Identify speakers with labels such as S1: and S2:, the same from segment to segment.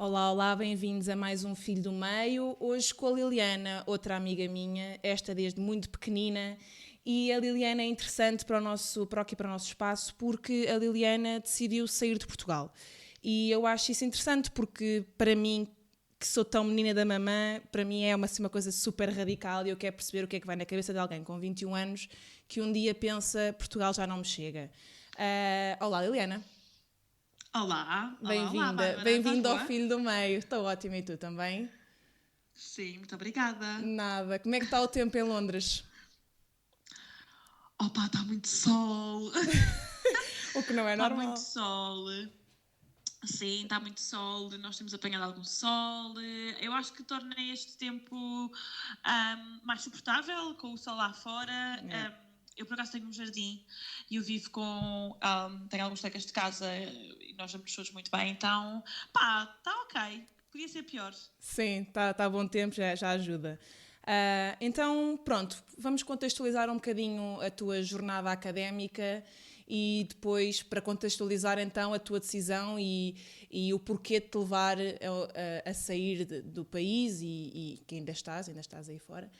S1: Olá, olá, bem-vindos a mais um Filho do Meio. Hoje com a Liliana, outra amiga minha, esta desde muito pequenina. E a Liliana é interessante para o nosso espaço porque a Liliana decidiu sair de Portugal. E eu acho isso interessante porque, para mim, que sou tão menina da mamã, para mim é assim, uma coisa super radical e eu quero perceber o que é que vai na cabeça de alguém com 21 anos que um dia pensa Portugal já não me chega. Olá, Liliana.
S2: Olá, olá, olá,
S1: Bem-vinda.
S2: Bárbara, estás
S1: Bem-vinda ao
S2: boa?
S1: Filho do Meio. Estou ótima e tu também?
S2: Sim, muito obrigada.
S1: Nada. Como é que está o tempo em Londres?
S2: Opa, está muito sol,
S1: O que não é
S2: está muito
S1: normal.
S2: sol. Sim, está muito sol, nós temos apanhado algum sol. Eu acho que torna este tempo mais suportável, com o sol lá fora.
S1: Yeah.
S2: Eu, por acaso, tenho um jardim e eu vivo com... tenho alguns colegas de casa e nós damos todos muito bem, então, pá, está ok. Podia ser pior.
S1: Sim, está bom tempo, já ajuda. Então, pronto, vamos contextualizar um bocadinho a tua jornada académica e depois, para contextualizar então a tua decisão e o porquê de te levar a sair do país e que ainda estás aí fora,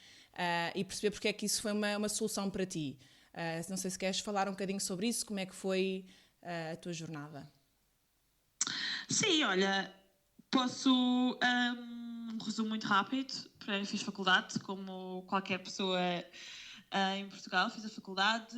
S1: e perceber porque é que isso foi uma solução para ti. Não sei se queres falar um bocadinho sobre isso, como é que foi a tua jornada.
S2: Sim, olha, posso um resumo muito rápido. Eu fiz faculdade, como qualquer pessoa em Portugal. Fiz a faculdade,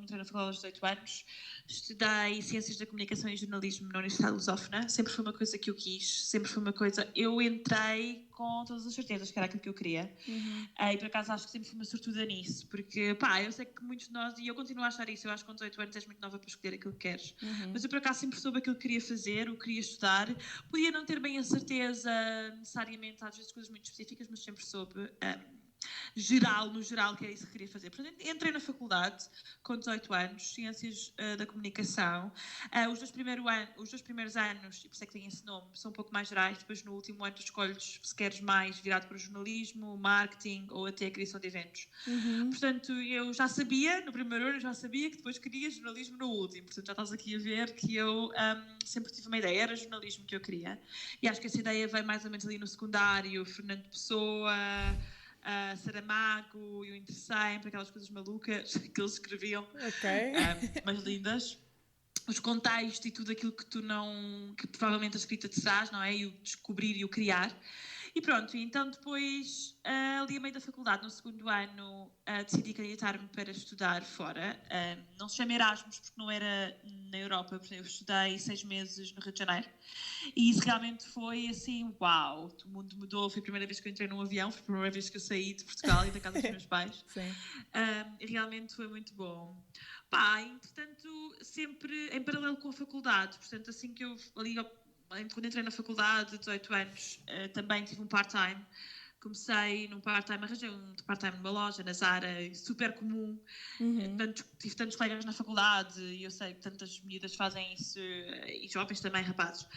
S2: entrei na faculdade aos 18 anos. Estudei Ciências da Comunicação e Jornalismo na Universidade Lusófona. Sempre foi uma coisa que eu quis, sempre foi uma coisa... Eu entrei com todas as certezas que era aquilo que eu queria. E por acaso acho que sempre fui uma sortuda nisso, porque pá, eu sei que muitos de nós, e eu continuo a achar isso, eu acho que com 18 anos és muito nova para escolher aquilo que queres. Mas eu por acaso sempre soube aquilo que queria fazer, o que queria estudar. Podia não ter bem a certeza necessariamente, às vezes coisas muito específicas, mas sempre soube no geral, que é isso que queria fazer. Portanto, entrei na faculdade com 18 anos, Ciências da Comunicação. Os dois primeiros anos, e por isso é que tem esse nome, são um pouco mais gerais. Depois, no último ano, tu escolhes se queres mais virado para o jornalismo, marketing ou até a criação de eventos. Portanto, eu já sabia, no primeiro ano, já sabia que depois queria jornalismo no último. Portanto, já estás aqui a ver que eu sempre tive uma ideia, era jornalismo que eu queria. E acho que essa ideia veio mais ou menos ali no secundário, Fernando Pessoa, Saramago, eu interessei por aquelas coisas malucas que eles escreviam,
S1: Ok.
S2: mas lindas. Os contextos e tudo aquilo que tu não... que provavelmente a escrita te traz, não é? E o descobrir e o criar. E pronto, então depois, ali a meio da faculdade, no segundo ano, decidi candidatar-me para estudar fora. Não se chama Erasmus porque não era na Europa, porque eu estudei 6 meses no Rio de Janeiro. E isso realmente foi assim, uau, o mundo mudou. Foi a primeira vez que eu entrei num avião, foi a primeira vez que eu saí de Portugal e da casa dos meus pais.
S1: Sim.
S2: Realmente foi muito bom. Pá, entretanto, sempre em paralelo com a faculdade, portanto, assim que eu ali, quando entrei na faculdade, 18 anos, também tive um part-time. Comecei num part-time, arranjei um part-time numa loja, na Zara, super comum. Tive tantos colegas na faculdade e eu sei que tantas miúdas fazem isso, e jovens também, rapazes.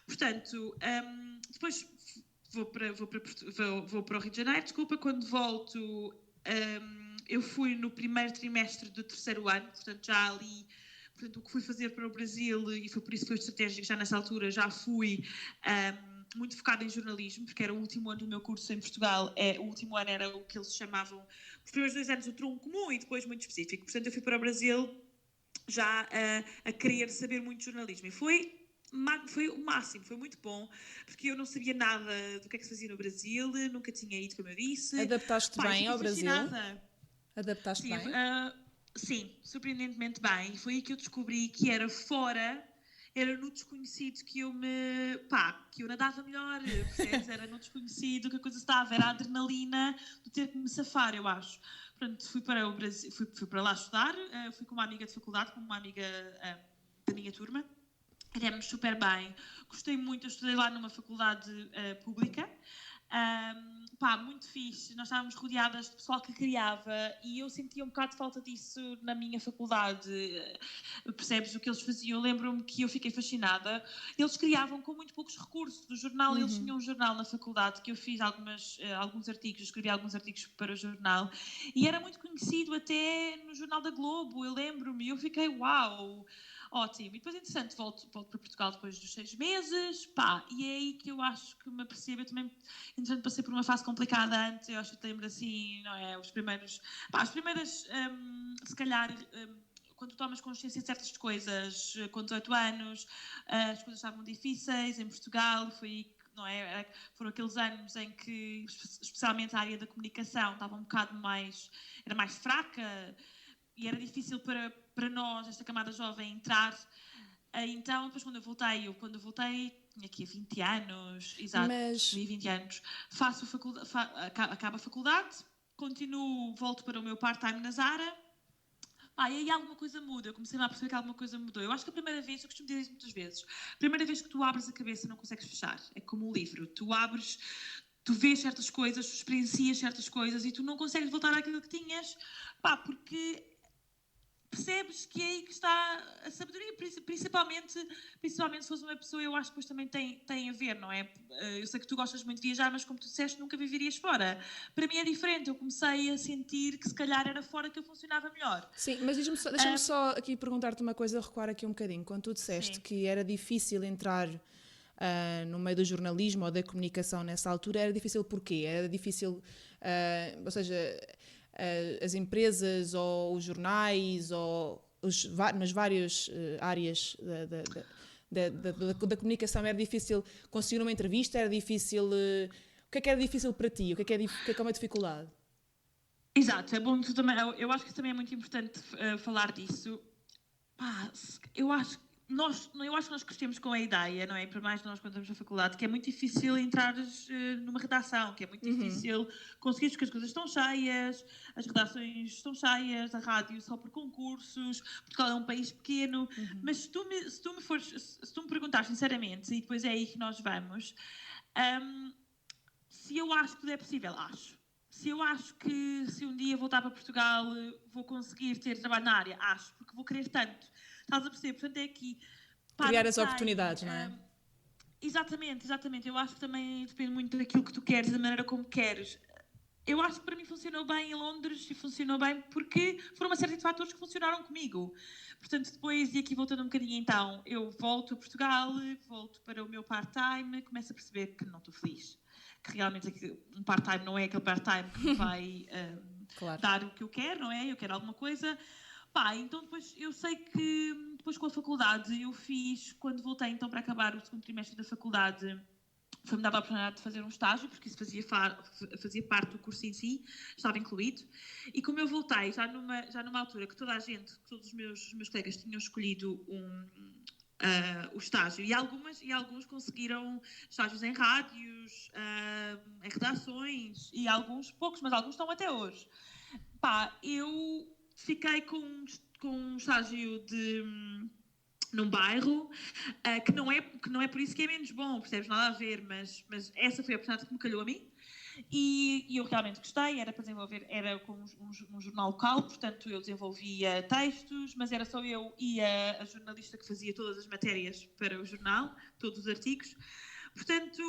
S2: Portanto, depois vou para o Rio de Janeiro, desculpa, quando volto... eu fui no primeiro trimestre do terceiro ano, portanto já ali, portanto, o que fui fazer para o Brasil, e foi por isso que foi estratégico já nessa altura, já fui muito focada em jornalismo, porque era o último ano do meu curso em Portugal, o último ano era o que eles chamavam, os primeiros 2 anos o tronco comum e depois muito específico, portanto eu fui para o Brasil já a querer saber muito de jornalismo, e foi o máximo, foi muito bom, porque eu não sabia nada do que é que se fazia no Brasil, nunca tinha ido, como eu disse.
S1: Adaptaste
S2: Pá, e
S1: bem
S2: fiquei
S1: ao Brasil?
S2: fascinada.
S1: Adaptaste
S2: Sim,
S1: bem?
S2: sim, surpreendentemente bem. E foi aí que eu descobri que era fora, era no desconhecido que que eu nadava melhor, percebes? Era no desconhecido que a coisa estava, era a adrenalina do ter que me safar, eu acho. Portanto, fui para o Brasil, fui para lá estudar, fui com uma amiga de faculdade, com uma amiga da minha turma. Demos super bem, gostei muito, eu estudei lá numa faculdade pública, muito fixe, nós estávamos rodeadas de pessoal que criava e eu sentia um bocado de falta disso na minha faculdade, percebes o que eles faziam, eu lembro-me que eu fiquei fascinada, eles criavam com muito poucos recursos do jornal, eles tinham um jornal na faculdade que eu fiz alguns artigos, escrevi alguns artigos para o jornal e era muito conhecido até no Jornal da Globo, eu lembro-me, eu fiquei uau, ótimo. E depois, interessante, volto para Portugal depois dos 6 meses, pá, e é aí que eu acho que me apercebo. Eu também, entretanto, passei por uma fase complicada antes, eu acho que lembro assim, não é? As primeiras, se calhar, quando tu tomas consciência de certas coisas, com 18 anos, as coisas estavam difíceis em Portugal, não é? Foram aqueles anos em que, especialmente a área da comunicação, estava um bocado mais, era mais fraca e era difícil para nós, esta camada jovem, entrar. Então, depois quando eu voltei, tinha aqui 20 anos, exato,
S1: Mas...
S2: 20 anos, faço a faculdade, acabo a faculdade, continuo, volto para o meu part-time na Zara. E aí alguma coisa muda, eu comecei a perceber que alguma coisa mudou. Eu acho que a primeira vez, eu costumo dizer isso muitas vezes, a primeira vez que tu abres a cabeça não consegues fechar. É como um livro, tu abres, tu vês certas coisas, tu experiencias certas coisas e tu não consegues voltar àquilo que tinhas, porque percebes que é aí que está a sabedoria, principalmente se fores uma pessoa, eu acho que depois também tem a ver, não é? Eu sei que tu gostas muito de viajar, mas como tu disseste, nunca viverias fora. Para mim é diferente, eu comecei a sentir que se calhar era fora que eu funcionava melhor.
S1: Sim, mas deixa-me só aqui perguntar-te uma coisa, recuar aqui um bocadinho. Quando tu disseste que era difícil entrar no meio do jornalismo ou da comunicação nessa altura, era difícil porquê? Era difícil, ou seja... as empresas ou os jornais ou nas várias áreas da comunicação era difícil conseguir uma entrevista, era difícil... o que é que era difícil para ti? O que é uma dificuldade?
S2: Exato, é bom tu também, eu acho que também é muito importante falar disso. Eu acho que nós crescemos com a ideia, não é? Por mais nós quando estamos na faculdade, que é muito difícil entrares numa redação, que é muito difícil conseguires, porque as coisas estão cheias, as redações estão cheias, a rádio só por concursos, Portugal é um país pequeno, mas se tu me perguntares sinceramente, e depois é aí que nós vamos, se eu acho que tudo é possível, acho. Se eu acho que se um dia voltar para Portugal vou conseguir ter trabalho na área, acho, porque vou querer tanto. Estás a perceber? Portanto, é aqui...
S1: criar as oportunidades, não é?
S2: Exatamente. Eu acho que também depende muito daquilo que tu queres, da maneira como queres. Eu acho que para mim funcionou bem em Londres e funcionou bem porque foram uma série de fatores que funcionaram comigo. Portanto, depois, e aqui voltando um bocadinho então, eu volto a Portugal, volto para o meu part-time, começo a perceber que não estou feliz. Que realmente um part-time não é aquele part-time que me vai claro. Dar o que eu quero, não é? Eu quero alguma coisa. Então depois eu sei que depois com a faculdade eu fiz, quando voltei então para acabar o segundo trimestre da faculdade, foi-me dada a oportunidade de fazer um estágio, porque isso fazia parte do curso em si, estava incluído. E como eu voltei, já numa altura que toda a gente, todos os meus colegas tinham escolhido o estágio, e alguns conseguiram estágios em rádios, em redações, e poucos, mas alguns estão até hoje. Eu fiquei com um estágio num bairro que não é por isso que é menos bom, percebes? Nada a ver, mas essa foi a oportunidade que me calhou a mim. E eu realmente gostei, era para desenvolver, era com um jornal local, portanto eu desenvolvia textos, mas era só eu e a jornalista que fazia todas as matérias para o jornal, todos os artigos. Portanto,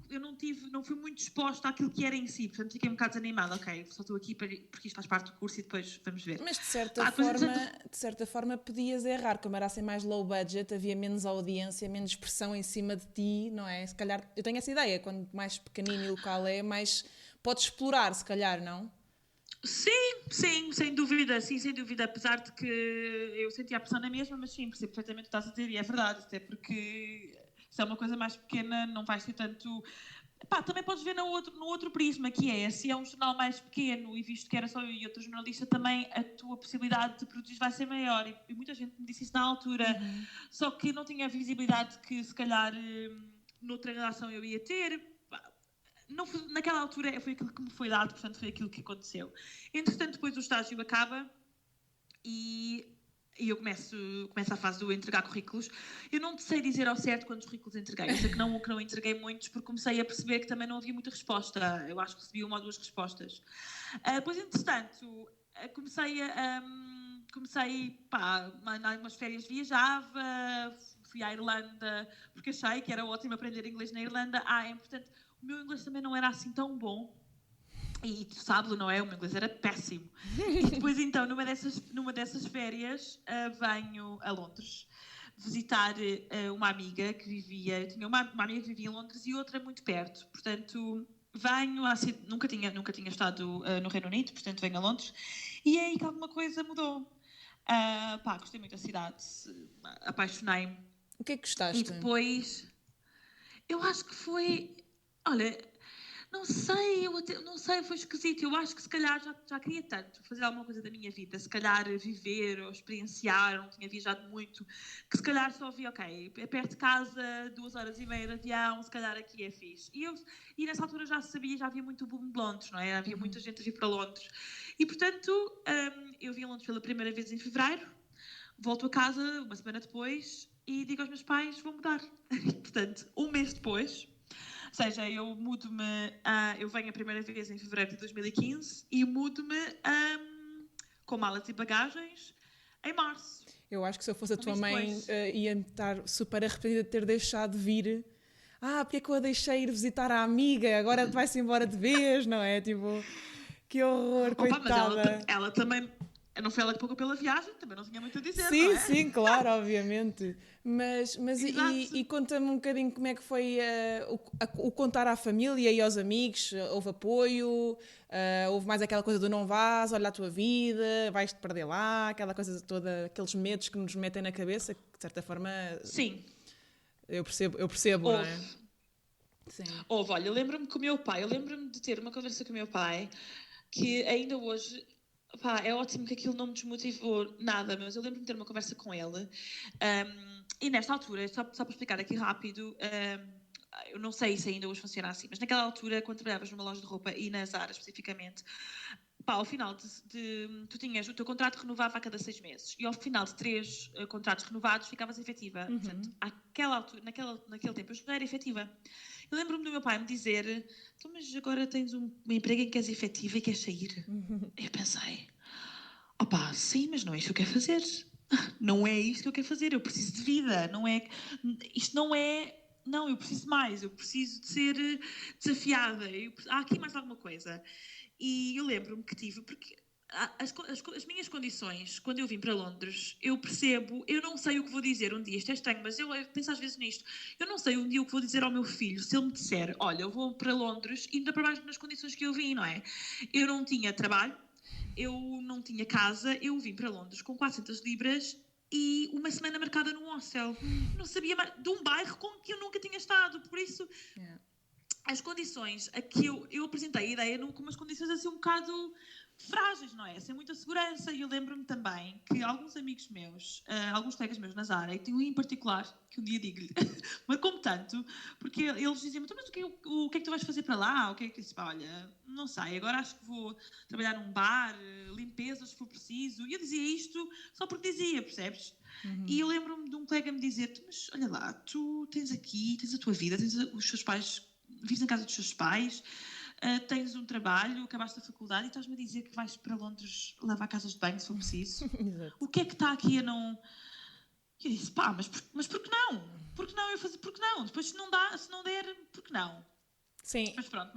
S2: eu não fui muito exposta àquilo que era em si, portanto fiquei um bocado desanimada, ok, só estou aqui porque isto faz parte do curso e depois vamos ver.
S1: Mas de certa forma podias errar, como era assim mais low budget, havia menos audiência, menos pressão em cima de ti, não é? Se calhar, eu tenho essa ideia, quanto mais pequenino e local é, mais podes explorar, se calhar, não?
S2: Sim, sem dúvida, apesar de que eu sentia a pressão na mesma, mas sim, percebo perfeitamente o que estás a dizer e é verdade, até porque se é uma coisa mais pequena não vai ser tanto... também podes ver no outro prisma, que é, se é um jornal mais pequeno e visto que era só eu e outro jornalista, também a tua possibilidade de produzir vai ser maior, e muita gente me disse isso na altura, só que não tinha a visibilidade que se calhar noutra redação eu ia ter. Naquela altura foi aquilo que me foi dado, portanto foi aquilo que aconteceu. Entretanto, depois o estágio acaba e eu começo a fase do entregar currículos. Eu não sei dizer ao certo quantos currículos entreguei. Eu sei que não entreguei muitos, porque comecei a perceber que também não havia muita resposta. Eu acho que recebi 1 ou 2 respostas. Depois, entretanto, comecei umas férias viajava, fui à Irlanda, porque achei que era ótimo aprender inglês na Irlanda. Portanto, o meu inglês também não era assim tão bom. E tu sabes, não é? O meu inglês era péssimo. E depois, então, numa dessas férias, venho a Londres visitar uma amiga que vivia... Eu tinha uma amiga que vivia em Londres e outra muito perto. Portanto, venho... Nunca tinha estado no Reino Unido, portanto, venho a Londres. E é aí que alguma coisa mudou. Gostei muito da cidade. Apaixonei-me.
S1: O que é que gostaste?
S2: E depois... Eu acho que foi... Olha... Não sei, não sei, foi esquisito. Eu acho que se calhar já queria tanto fazer alguma coisa da minha vida, se calhar viver ou experienciar, não tinha viajado muito, que se calhar só vi, ok, é perto de casa, 2 horas e meia de avião, se calhar aqui é fixe. E nessa altura já sabia, já havia muito boom de Londres, não é? Havia muita gente a vir para Londres. E portanto, eu vim a Londres pela primeira vez em fevereiro, volto a casa uma semana depois e digo aos meus pais, vou mudar. E, portanto, um mês depois... Ou seja, eu eu venho a primeira vez em fevereiro de 2015 e mudo-me com malas e bagagens em março.
S1: Eu acho que se eu fosse a tua mãe ia estar super arrependida de ter deixado vir. Porque é que eu a deixei ir visitar a amiga? Agora vai-se embora de vez, não é? Tipo, que horror, coitada.
S2: Mas ela também... Não foi ela que pagou pela viagem, também não tinha muito a dizer,
S1: sim,
S2: não é?
S1: Sim, claro, obviamente. Mas e conta-me um bocadinho como é que foi o contar à família e aos amigos. Houve apoio? Houve mais aquela coisa do não vás, olha a tua vida, vais-te perder lá, aquela coisa toda, aqueles medos que nos metem na cabeça, que de certa forma...
S2: Sim.
S1: Eu percebo, não é?
S2: Sim. Olha, eu lembro-me de ter uma conversa com o meu pai, que ainda hoje... é ótimo que aquilo não me desmotivou nada, mas eu lembro-me de ter uma conversa com ele e nesta altura, só para explicar aqui rápido, eu não sei se ainda hoje funciona assim, mas naquela altura, quando trabalhavas numa loja de roupa e na Zara especificamente, ao final tu tinhas o teu contrato renovava a cada 6 meses e ao final de 3 contratos renovados ficavas efetiva. Portanto, àquela altura, naquele tempo eu já era efetiva. Eu lembro-me do meu pai me dizer, então, mas agora tens um emprego em que és efetiva e queres sair? Eu pensei, sim, mas não é isto que eu quero fazer. Não é isto que eu quero fazer, eu preciso de vida, isto não é... Não, eu preciso de mais, eu preciso de ser desafiada, há aqui mais alguma coisa. E eu lembro-me que tive, porque as minhas condições, quando eu vim para Londres, eu percebo, eu não sei o que vou dizer um dia, isto é estranho, mas eu penso às vezes nisto, eu não sei um dia o que vou dizer ao meu filho, se ele me disser, olha, eu vou para Londres, ainda para baixo nas condições que eu vim, não é? Eu não tinha trabalho, eu não tinha casa, eu vim para Londres com 400 libras e uma semana marcada num hostel. Não sabia mais, de um bairro com que eu nunca tinha estado, por isso... Yeah. As condições a que eu apresentei a ideia com umas condições assim um bocado frágeis, não é? Sem muita segurança. E eu lembro-me também que alguns amigos meus, alguns colegas meus na Zara, e tem um em particular, que um dia digo-lhe, marcou-me tanto, porque eles diziam-me, mas o que é que tu vais fazer para lá? O que é que eu disse? Olha, não sei, agora acho que vou trabalhar num bar, limpeza se for preciso. E eu dizia isto só porque dizia, percebes? E eu lembro-me de um colega me dizer, mas olha lá, tu tens a tua vida, tens os teus pais... Vives na casa dos teus pais, tens um trabalho, acabaste a faculdade e estás-me a dizer que vais para Londres lavar casas de banho se for preciso. O que é que está aqui a não... Eu disse, mas por que não? Por que não eu fazer? Por que não? Depois se não der, por que não?
S1: Sim.
S2: Mas pronto,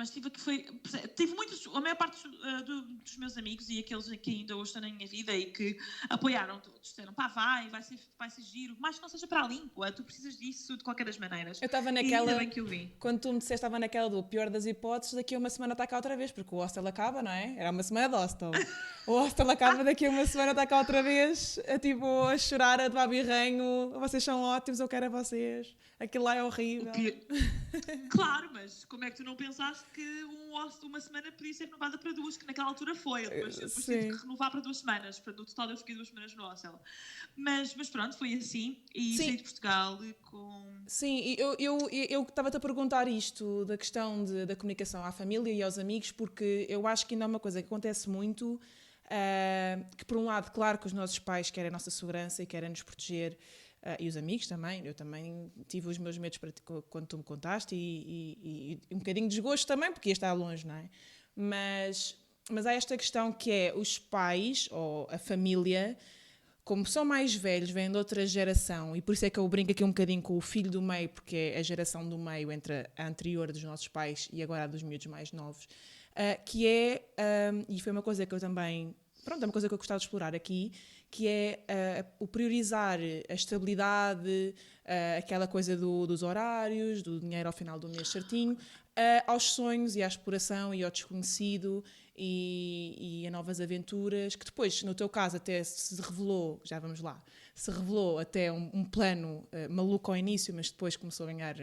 S2: tive muitos, a maior parte dos meus amigos e aqueles que ainda hoje estão na minha vida e que apoiaram todos, disseram, vai ser giro, mas que não seja para a língua, tu precisas disso de qualquer das maneiras.
S1: Eu estava naquela,
S2: e ainda bem que eu vi.
S1: Quando tu me disseste, estava naquela do pior das hipóteses, daqui a uma semana está cá outra vez, porque o hostel acaba, não é? Era uma semana de hostel. O hostel acaba, daqui a uma semana está cá outra vez, a chorar, a de babirranho, vocês são ótimos, eu quero a vocês. Aquilo lá é horrível.
S2: Claro, mas como é que tu não pensaste que uma semana podia ser renovada para 2, que naquela altura foi. Depois tive que renovar para 2 semanas. Para no total eu fiquei 2 semanas no hostel. Mas pronto, foi assim. E saí de Portugal com...
S1: Sim, eu estava-te a perguntar isto, da questão da comunicação à família e aos amigos, porque eu acho que ainda é uma coisa que acontece muito, que por um lado, claro que os nossos pais querem a nossa segurança e querem nos proteger, e os amigos também. Eu também tive os meus medos quando tu me contaste e um bocadinho de desgosto também, porque ia estar longe, não é? Mas há esta questão que é os pais ou a família, como são mais velhos, vêm de outra geração, e por isso é que eu brinco aqui um bocadinho com o filho do meio, porque é a geração do meio entre a anterior dos nossos pais e agora a dos miúdos mais novos. que é, e foi uma coisa que eu também, pronto, é uma coisa que eu gostava de explorar aqui, que é o priorizar a estabilidade, aquela coisa dos horários, do dinheiro ao final do mês certinho, aos sonhos e à exploração e ao desconhecido e a novas aventuras, que depois, no teu caso, até se revelou, já vamos lá, se revelou até um plano maluco ao início, mas depois começou a ganhar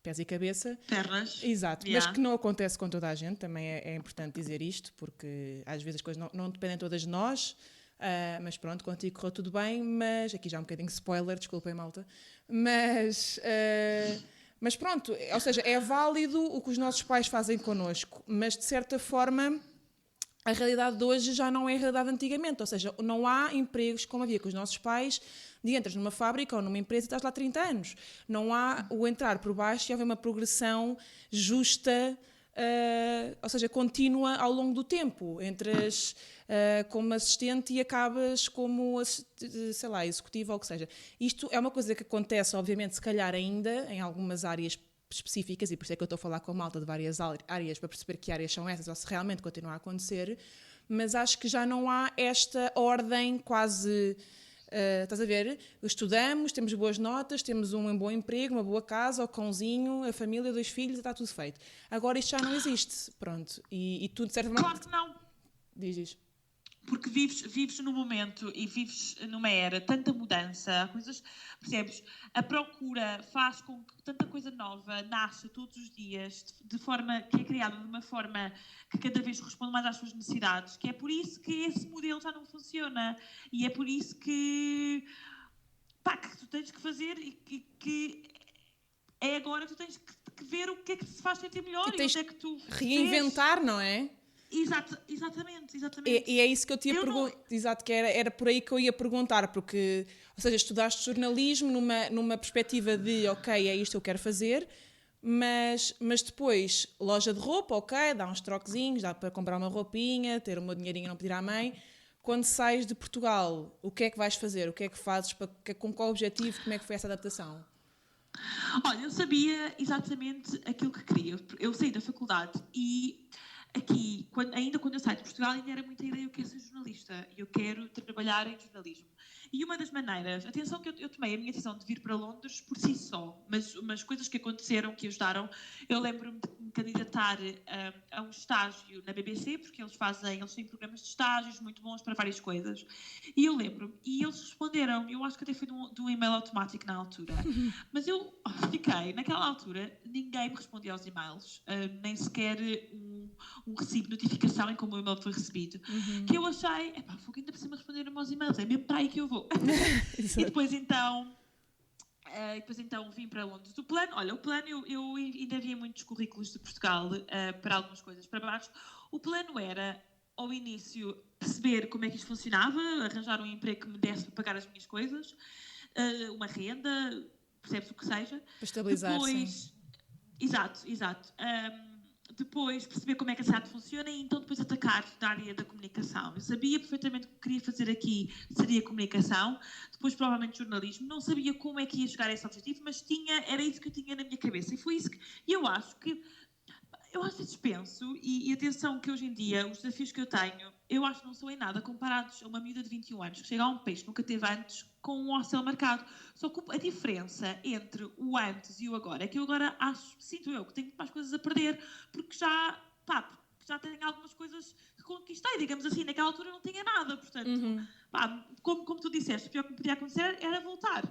S1: pés e cabeça.
S2: Pernas.
S1: Exato, mas que não acontece com toda a gente, também é importante dizer isto, porque às vezes as coisas não dependem todas de nós, mas pronto, contigo correu tudo bem, mas aqui já um bocadinho spoiler, desculpem malta, mas pronto, ou seja, é válido o que os nossos pais fazem connosco, mas de certa forma a realidade de hoje já não é a realidade de antigamente, ou seja, não há empregos como havia com os nossos pais, de entras numa fábrica ou numa empresa e estás lá 30 anos. Não há o entrar por baixo e haver uma progressão justa, ou seja, contínua ao longo do tempo. Entras como assistente e acabas como, sei lá, executivo ou o que seja. Isto é uma coisa que acontece, obviamente, se calhar ainda, em algumas áreas específicas, e por isso é que eu estou a falar com a malta de várias áreas para perceber que áreas são essas ou se realmente continua a acontecer, mas acho que já não há esta ordem quase... estás a ver? Estudamos, temos boas notas, temos um bom emprego, uma boa casa, o cãozinho, a família, 2 filhos, está tudo feito. Agora isto já não existe, pronto. E tu, de certa forma...
S2: Claro que não.
S1: Diz.
S2: Porque vives num momento e vives numa era, tanta mudança, coisas, percebes? A procura faz com que tanta coisa nova nasça todos os dias, de forma que é criada de uma forma que cada vez responde mais às suas necessidades, que é por isso que esse modelo já não funciona. E é por isso que tu tens que fazer e que é agora que tu tens que ver o que é que se faz sentir melhor e onde é que tu
S1: reinventar, não é?
S2: Exatamente.
S1: E é isso que eu te ia perguntar, exato, que era por aí que eu ia perguntar, porque, ou seja, estudaste jornalismo numa perspectiva de, ok, é isto que eu quero fazer, mas depois, loja de roupa, ok, dá uns troquezinhos, dá para comprar uma roupinha, ter o meu dinheirinho e não pedir à mãe. Quando sais de Portugal, o que é que vais fazer? O que é que fazes? Com qual objetivo? Como é que foi essa adaptação?
S2: Olha, eu sabia exatamente aquilo que queria. Eu saí da faculdade e aqui, ainda quando eu saí de Portugal, ainda era muita ideia eu quero ser jornalista, eu quero trabalhar em jornalismo. E uma das maneiras, atenção que eu tomei a minha decisão de vir para Londres por si só, mas coisas que aconteceram, que ajudaram, eu lembro-me de me candidatar a um estágio na BBC, porque eles têm programas de estágios muito bons para várias coisas. E eu lembro-me, e eles responderam, eu acho que até foi de um e-mail automático na altura, mas eu fiquei, naquela altura, ninguém me respondia aos e-mails, nem sequer um recibo de notificação em como o e-mail foi recebido, que eu achei, ainda por cima responderam aos e-mails, é mesmo para aí que eu vou. E depois então vim para Londres. O plano, eu ainda havia muitos currículos de Portugal para algumas coisas para baixo. O plano era, ao início, perceber como é que isto funcionava, arranjar um emprego que me desse para pagar as minhas coisas, uma renda, percebes o que seja.
S1: Para estabilizar,
S2: depois,
S1: sim.
S2: Exato. Depois perceber como é que a cidade funciona e então depois atacar da área da comunicação. Eu sabia perfeitamente o que queria fazer aqui seria comunicação, depois provavelmente jornalismo. Não sabia como é que ia chegar a esse objetivo, mas era isso que eu tinha na minha cabeça. E foi isso que eu acho que... Eu às vezes penso, e atenção que hoje em dia os desafios que eu tenho, eu acho que não são em nada comparados a uma miúda de 21 anos que chega a um país que nunca teve antes com um hostel marcado. Só que a diferença entre o antes e o agora é que eu agora sinto eu que tenho mais coisas a perder, porque já tenho algumas coisas que conquistei, digamos assim, naquela altura não tinha nada, portanto, como tu disseste, o pior que me podia acontecer era voltar.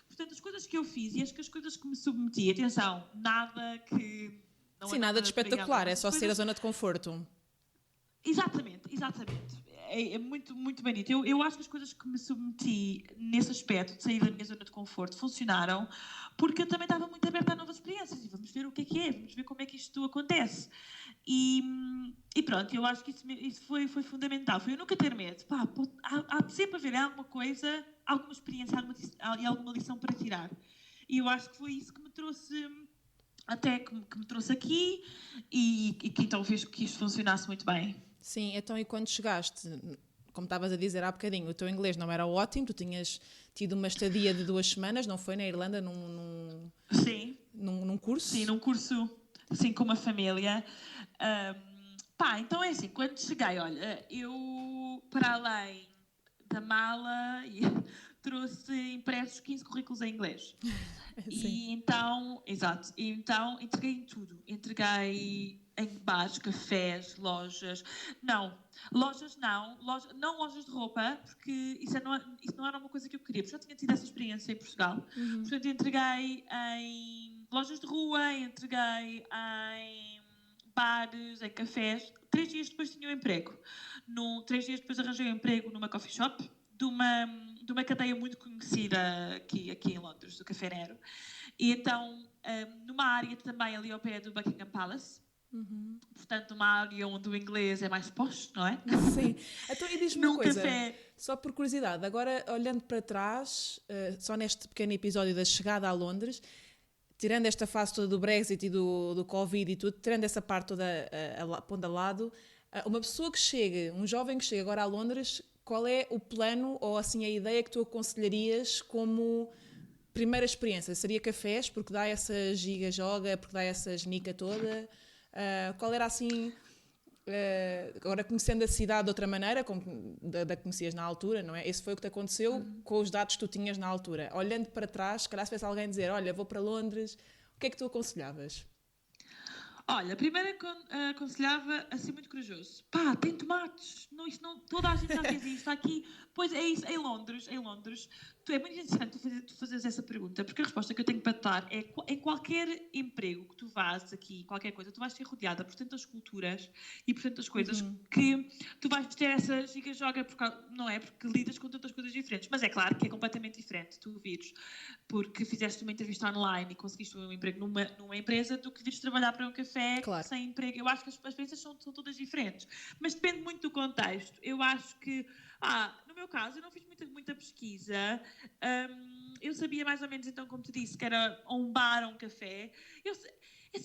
S2: Portanto, as coisas que eu fiz e as coisas que me submeti, atenção, nada que...
S1: Sim, nada de espetacular, é só ser a zona de conforto.
S2: Exatamente. É muito, muito bonito. Eu acho que as coisas que me submeti nesse aspecto de sair da minha zona de conforto funcionaram porque eu também estava muito aberta a novas experiências e vamos ver o que é, vamos ver como é que isto acontece. E pronto, eu acho que isso foi fundamental. Foi eu nunca ter medo. Há sempre haver alguma coisa, alguma experiência e alguma lição para tirar. E eu acho que foi isso que me trouxe... até que me trouxe aqui e que então fez que isto funcionasse muito bem.
S1: Sim, então e quando chegaste, como estavas a dizer há bocadinho, o teu inglês não era ótimo, tu tinhas tido uma estadia de 2 semanas, não foi, na Irlanda,
S2: Sim.
S1: Num curso?
S2: Sim, num curso, sim, com uma família. Pá, então é assim, quando cheguei, olha, eu, para além da mala, trouxe impressos 15 currículos em inglês. E então, exato, e então entreguei em tudo. Entreguei em bares, cafés, lojas. Não, lojas não. Não lojas de roupa, porque isso não era uma coisa que eu queria, porque já tinha tido essa experiência em Portugal. Portanto, entreguei em lojas de rua, entreguei em bares, em cafés. 3 dias depois tinha um emprego. 3 dias depois arranjei um emprego numa coffee shop de uma cadeia muito conhecida aqui em Londres, do Café Nero. E então, numa área também ali ao pé do Buckingham Palace, portanto, numa área onde o inglês é mais posh, não é?
S1: Sim. Então, e diz-me uma coisa,
S2: café...
S1: só por curiosidade, agora olhando para trás, só neste pequeno episódio da chegada a Londres, tirando esta fase toda do Brexit e do Covid e tudo, tirando essa parte toda pondo a lado, uma pessoa que chega, um jovem que chega agora a Londres, qual é o plano ou assim a ideia que tu aconselharias como primeira experiência? Seria cafés, porque dá essa giga-joga, porque dá essa genica toda? Qual era assim, agora conhecendo a cidade de outra maneira, como da conhecias na altura, não é? Esse foi o que te aconteceu com os dados que tu tinhas na altura. Olhando para trás, se calhar se tivesse alguém a dizer, olha, vou para Londres, o que é que tu aconselhavas?
S2: Olha, primeiro aconselhava a ser muito corajoso. Pá, tem tomates. Não, isto não, toda a gente já fez isto aqui. Pois é isso, em Londres, é muito interessante tu fazeres essa pergunta, porque a resposta que eu tenho para te dar é em qualquer emprego que tu vás aqui, qualquer coisa, tu vais ser rodeada por tantas culturas e por tantas coisas que tu vais ter essa giga-joga, não é? Porque lidas com tantas coisas diferentes. Mas é claro que é completamente diferente tu vires porque fizeste uma entrevista online e conseguiste um emprego numa empresa do que vires trabalhar para um café sem emprego. Eu acho que as experiências são todas diferentes. Mas depende muito do contexto. Eu acho que, no meu caso, eu não fiz muita pesquisa. Eu sabia mais ou menos, então, como te disse, que era um bar ou um café.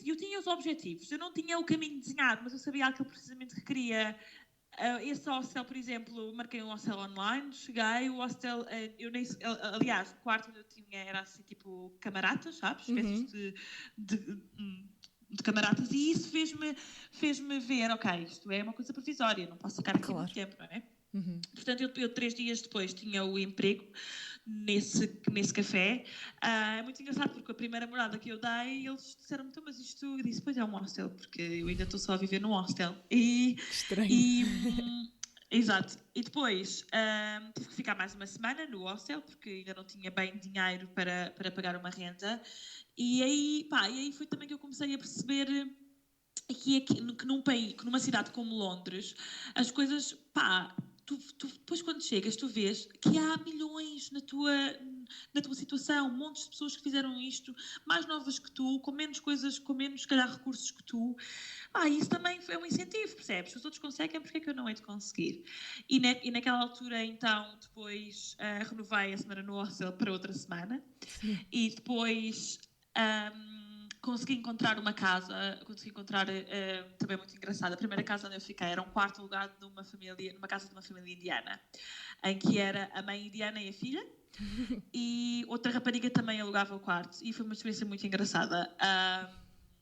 S2: Eu tinha os objetivos. Eu não tinha o caminho desenhado, mas eu sabia aquilo precisamente que queria. Esse hostel, por exemplo, marquei um hostel online, cheguei, o hostel, aliás, o quarto onde eu tinha era assim, tipo, camaratas, sabes? Espécies de camaratas, e isso fez-me ver, ok, isto é uma coisa provisória, não posso ficar aqui muito tempo, não é? Portanto, eu 3 dias depois tinha o emprego nesse café. É muito engraçado porque a primeira morada que eu dei, eles disseram-me, então, mas isto, eu disse, pois é um hostel, porque eu ainda estou só a viver num hostel.
S1: Estranho.
S2: Exato. E depois tive que ficar mais uma semana no hostel, porque ainda não tinha bem dinheiro para pagar uma renda. E aí foi também que eu comecei a perceber que num país, que numa cidade como Londres, as coisas, tu depois quando chegas, tu vês que há milhões na tua situação, montes de pessoas que fizeram isto, mais novas que tu, com menos coisas, com menos, se calhar, recursos que tu. Isso também é um incentivo, percebes? Se os outros conseguem, porque é que eu não hei de conseguir? E naquela altura, então, depois renovei a semana no hostel para outra semana. E depois consegui encontrar uma casa, também muito engraçada. A primeira casa onde eu fiquei era um quarto alugado numa casa de uma família indiana, em que era a mãe indiana e a filha, e outra rapariga também alugava o quarto, e foi uma experiência muito engraçada.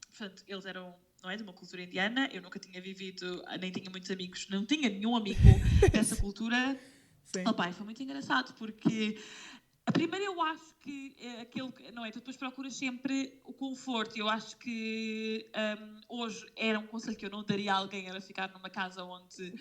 S2: Portanto, eles eram, não é, de uma cultura indiana, eu nunca tinha vivido, nem tinha muitos amigos, não tinha nenhum amigo dessa cultura. Foi muito engraçado, porque primeiro eu acho que não é, tu depois procuras sempre o conforto. Eu acho que hoje era um conselho que eu não daria a alguém, era ficar numa casa onde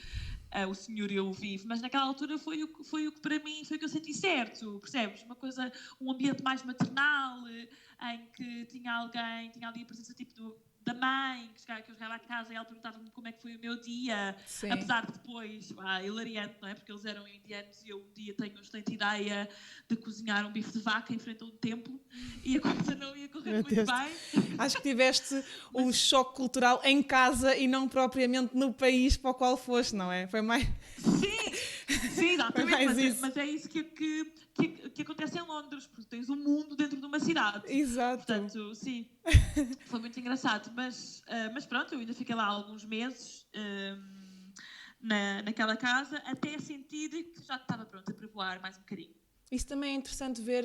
S2: o senhor e eu vivo, mas naquela altura foi o que para mim foi o que eu senti certo, percebes? Uma coisa, um ambiente mais maternal, em que tinha ali a presença tipo da mãe, que eu chegava a casa e ela perguntava-me como é que foi o meu dia. Sim. Apesar de depois, hilariante, não é? Porque eles eram indianos e eu um dia tenho uma excelente ideia de cozinhar um bife de vaca em frente a um templo e a coisa não ia correr muito bem.
S1: Acho que tiveste um choque cultural em casa e não propriamente no país para o qual foste, não é? Foi mais...
S2: Sim, exatamente, mas é isso que acontece em Londres, porque tens um mundo dentro de uma cidade.
S1: Exato.
S2: Portanto, sim, foi muito engraçado, mas pronto, eu ainda fiquei lá alguns meses naquela casa, até sentir que já estava pronta para voar mais um bocadinho.
S1: Isso também é interessante ver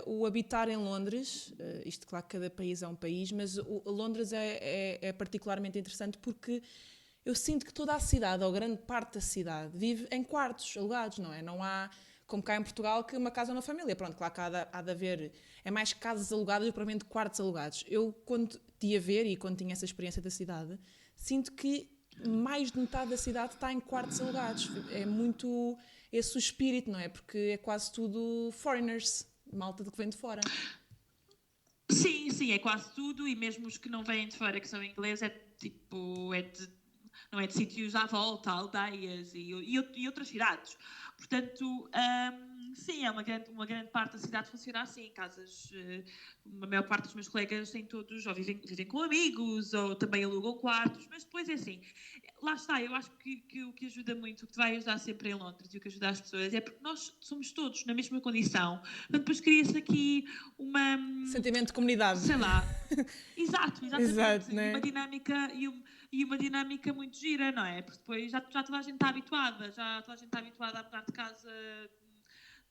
S1: o habitar em Londres. Isto, claro que cada país é um país, mas Londres é particularmente interessante porque eu sinto que toda a cidade, ou grande parte da cidade, vive em quartos alugados, não é? Não há, como cá em Portugal, que uma casa é uma família. Pronto, claro que há de haver, é mais casas alugadas do que propriamente quartos alugados. Eu, quando ia ver e quando tinha essa experiência da cidade, sinto que mais de metade da cidade está em quartos alugados. É muito esse o espírito, não é? Porque é quase tudo foreigners, malta de que vem de fora.
S2: Sim, sim, é quase tudo, e mesmo os que não vêm de fora, que são ingleses, é tipo, não é de sítios à volta, aldeias e outras cidades. Portanto, sim, é uma grande parte da cidade funciona assim. Casas, a maior parte dos meus colegas têm todos, ou vivem com amigos, ou também alugam quartos, mas depois é assim. Lá está, eu acho que o que ajuda muito, o que te vai ajudar sempre em Londres e o que ajuda as pessoas é porque nós somos todos na mesma condição. Portanto, depois cria-se aqui uma...
S1: Sentimento de comunidade.
S2: Sei lá. Exatamente.
S1: Exato, né?
S2: E uma dinâmica muito gira, não é? Porque depois já toda a gente está habituada, a mudar de casa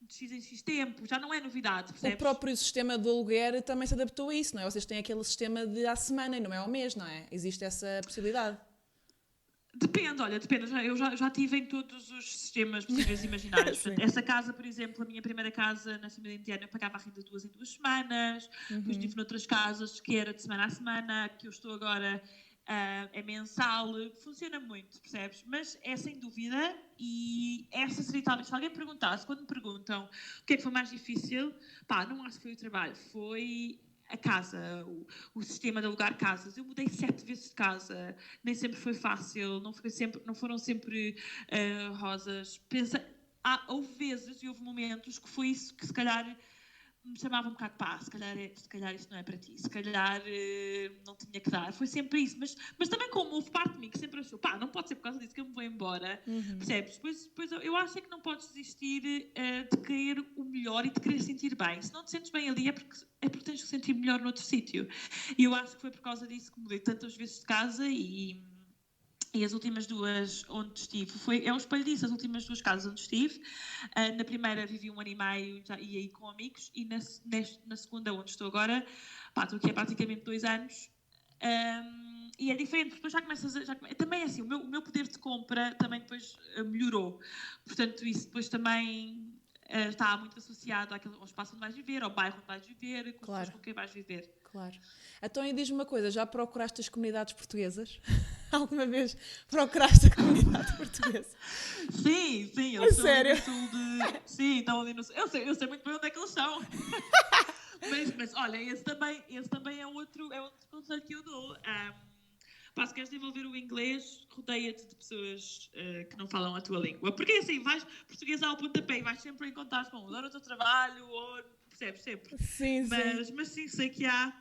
S2: de X em X tempo, já não é novidade, percebes?
S1: O próprio sistema do aluguer também se adaptou a isso, não é? Vocês têm aquele sistema de à semana e não é ao mês, não é? Existe essa possibilidade.
S2: Depende. Eu já tive em todos os sistemas possíveis e imaginários. Portanto, essa casa, por exemplo, a minha primeira casa na família indiana, eu pagava a renda de 2 em 2 semanas. Depois estive noutras casas que era de semana a semana, que eu estou agora é mensal. Funciona muito, percebes? Mas é sem dúvida, e essa seria talvez, se alguém perguntasse, quando me perguntam o que é que foi mais difícil, não acho que foi o trabalho, foi a casa, o sistema de alugar casas. Eu mudei 7 vezes de casa, nem sempre foi fácil, não foram sempre rosas. Houve vezes e houve momentos que foi isso que se calhar me chamava um bocado, se calhar isto não é para ti, se calhar não tinha que dar. Foi sempre isso, mas também como houve parte de mim que sempre achou, não pode ser por causa disso que eu me vou embora, percebes? Depois eu acho que não podes desistir de querer o melhor e de querer sentir bem. Se não te sentes bem ali é porque tens que sentir melhor noutro sítio. E eu acho que foi por causa disso que mudei tantas vezes de casa e as últimas duas onde estive, é um espelho disso, as últimas 2 casas onde estive. Na primeira vivi 1 ano e meio e aí com amigos, e na segunda onde estou agora, estou aqui há praticamente 2 anos. E é diferente, porque depois já começas também é assim, o meu poder de compra também depois melhorou. Portanto, isso depois também está muito associado ao espaço onde vais viver, ao bairro onde vais viver, com as pessoas com quem vais viver.
S1: Claro. Então, e diz-me uma coisa, já procuraste as comunidades portuguesas? Alguma vez procuraste a comunidade portuguesa?
S2: Sim, eu
S1: é
S2: sou
S1: sério?
S2: no sul de... Sim, estão ali no sul. Eu sei muito bem onde é que eles são. mas olha, esse também é outro conselho que eu dou. Se queres desenvolver o inglês, rodeia-te de pessoas que não falam a tua língua. Porque assim, vais português ao pontapé e vais sempre encontrar com o teu trabalho, ou percebes sempre.
S1: Sim.
S2: Mas sim, sei que há.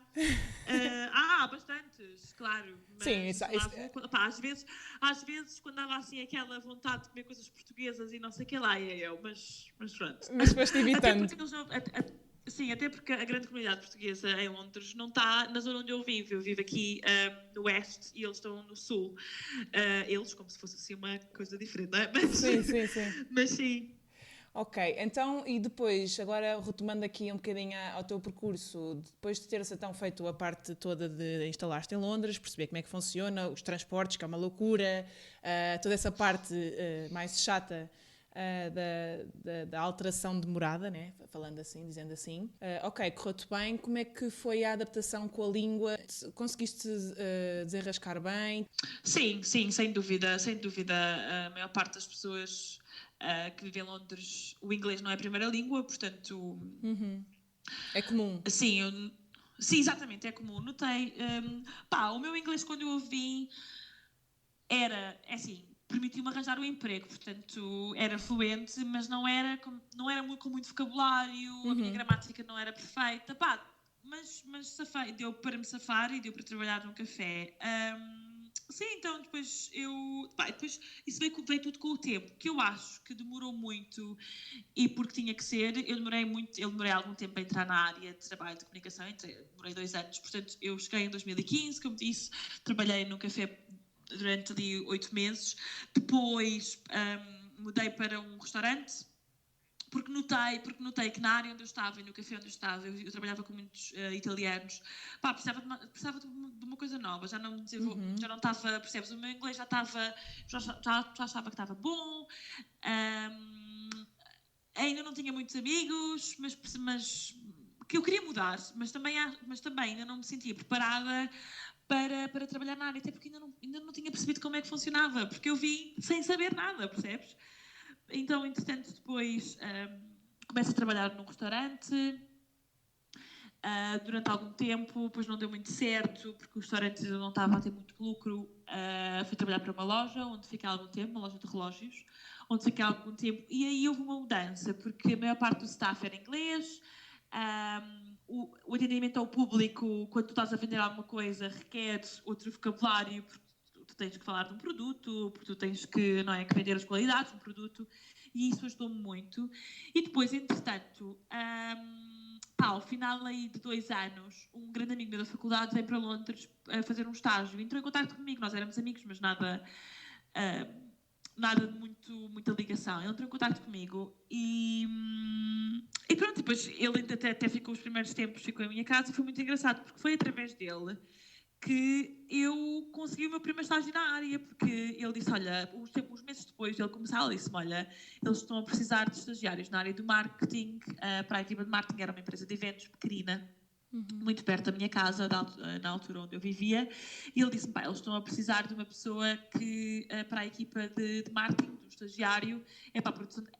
S2: Há bastantes, claro. Mas
S1: sim,
S2: às vezes, quando dava assim aquela vontade de comer coisas portuguesas e não sei o que lá, ia eu. Mas pronto.
S1: Mas foste evitando.
S2: Sim, até porque a grande comunidade portuguesa em Londres não está na zona onde eu vivo. Eu vivo aqui no oeste e eles estão no sul. Eles, como se fosse assim uma coisa diferente, não é?
S1: Sim.
S2: Mas sim.
S1: Ok, então, e depois, agora retomando aqui um bocadinho ao teu percurso, depois de teres então feito a parte toda de instalar-te em Londres, perceber como é que funciona, os transportes, que é uma loucura, toda essa parte mais chata da alteração de morada, né? Falando assim, dizendo assim. Ok, correu-te bem, como é que foi a adaptação com a língua? Conseguiste desenrascar bem?
S2: Sim, sem dúvida. A maior parte das pessoas que vivem em Londres, o inglês não é a primeira língua, portanto...
S1: É comum.
S2: Sim, exatamente, é comum. Notei... o meu inglês, quando eu vim, permitiu-me arranjar um emprego, portanto, era fluente, mas não era com muito vocabulário, a minha gramática não era perfeita, mas deu para me safar e deu para trabalhar num café. Sim, então depois isso veio tudo com o tempo, que eu acho que demorou muito, e porque tinha que ser, eu demorei algum tempo a entrar na área de trabalho de comunicação, demorei 2 anos, portanto eu cheguei em 2015, como disse, trabalhei num café durante ali 8 meses, depois mudei para um restaurante, porque notei que na área onde eu estava e no café onde eu estava, eu trabalhava com muitos italianos, pá, precisava de uma coisa nova, já não estava, percebes, o meu inglês já estava, já achava que estava bom, ainda não tinha muitos amigos, mas que eu queria mudar, mas também ainda não me sentia preparada para trabalhar na área, até porque ainda não tinha percebido como é que funcionava, porque eu vim sem saber nada, percebes? Então, entretanto, depois começo a trabalhar num restaurante durante algum tempo, depois não deu muito certo, porque o restaurante não estava a ter muito lucro. Fui trabalhar para uma loja, onde fiquei algum tempo, uma loja de relógios, onde fiquei algum tempo, e aí houve uma mudança, porque a maior parte do staff era inglês, o atendimento ao público, quando tu estás a vender alguma coisa, requer outro vocabulário, porque tu tens que falar de um produto, porque tu tens que, não é, que vender as qualidades de um produto, e isso ajudou-me muito. E depois, entretanto, ao final aí de 2 anos, um grande amigo meu da faculdade veio para Londres a fazer um estágio, entrou em contato comigo, nós éramos amigos, mas nada de muita ligação. Ele entrou em contato comigo e pronto, depois ele até ficou os primeiros tempos, ficou em minha casa, e foi muito engraçado, porque foi através dele que eu consegui o meu primeiro estágio na área, porque ele disse, olha, uns meses depois dele começar, ele disse-me, olha, eles estão a precisar de estagiários na área do marketing, para a equipa de marketing, era uma empresa de eventos pequenina, muito perto da minha casa, na altura onde eu vivia, e ele disse-me, eles estão a precisar de uma pessoa que, para a equipa de marketing, do estagiário,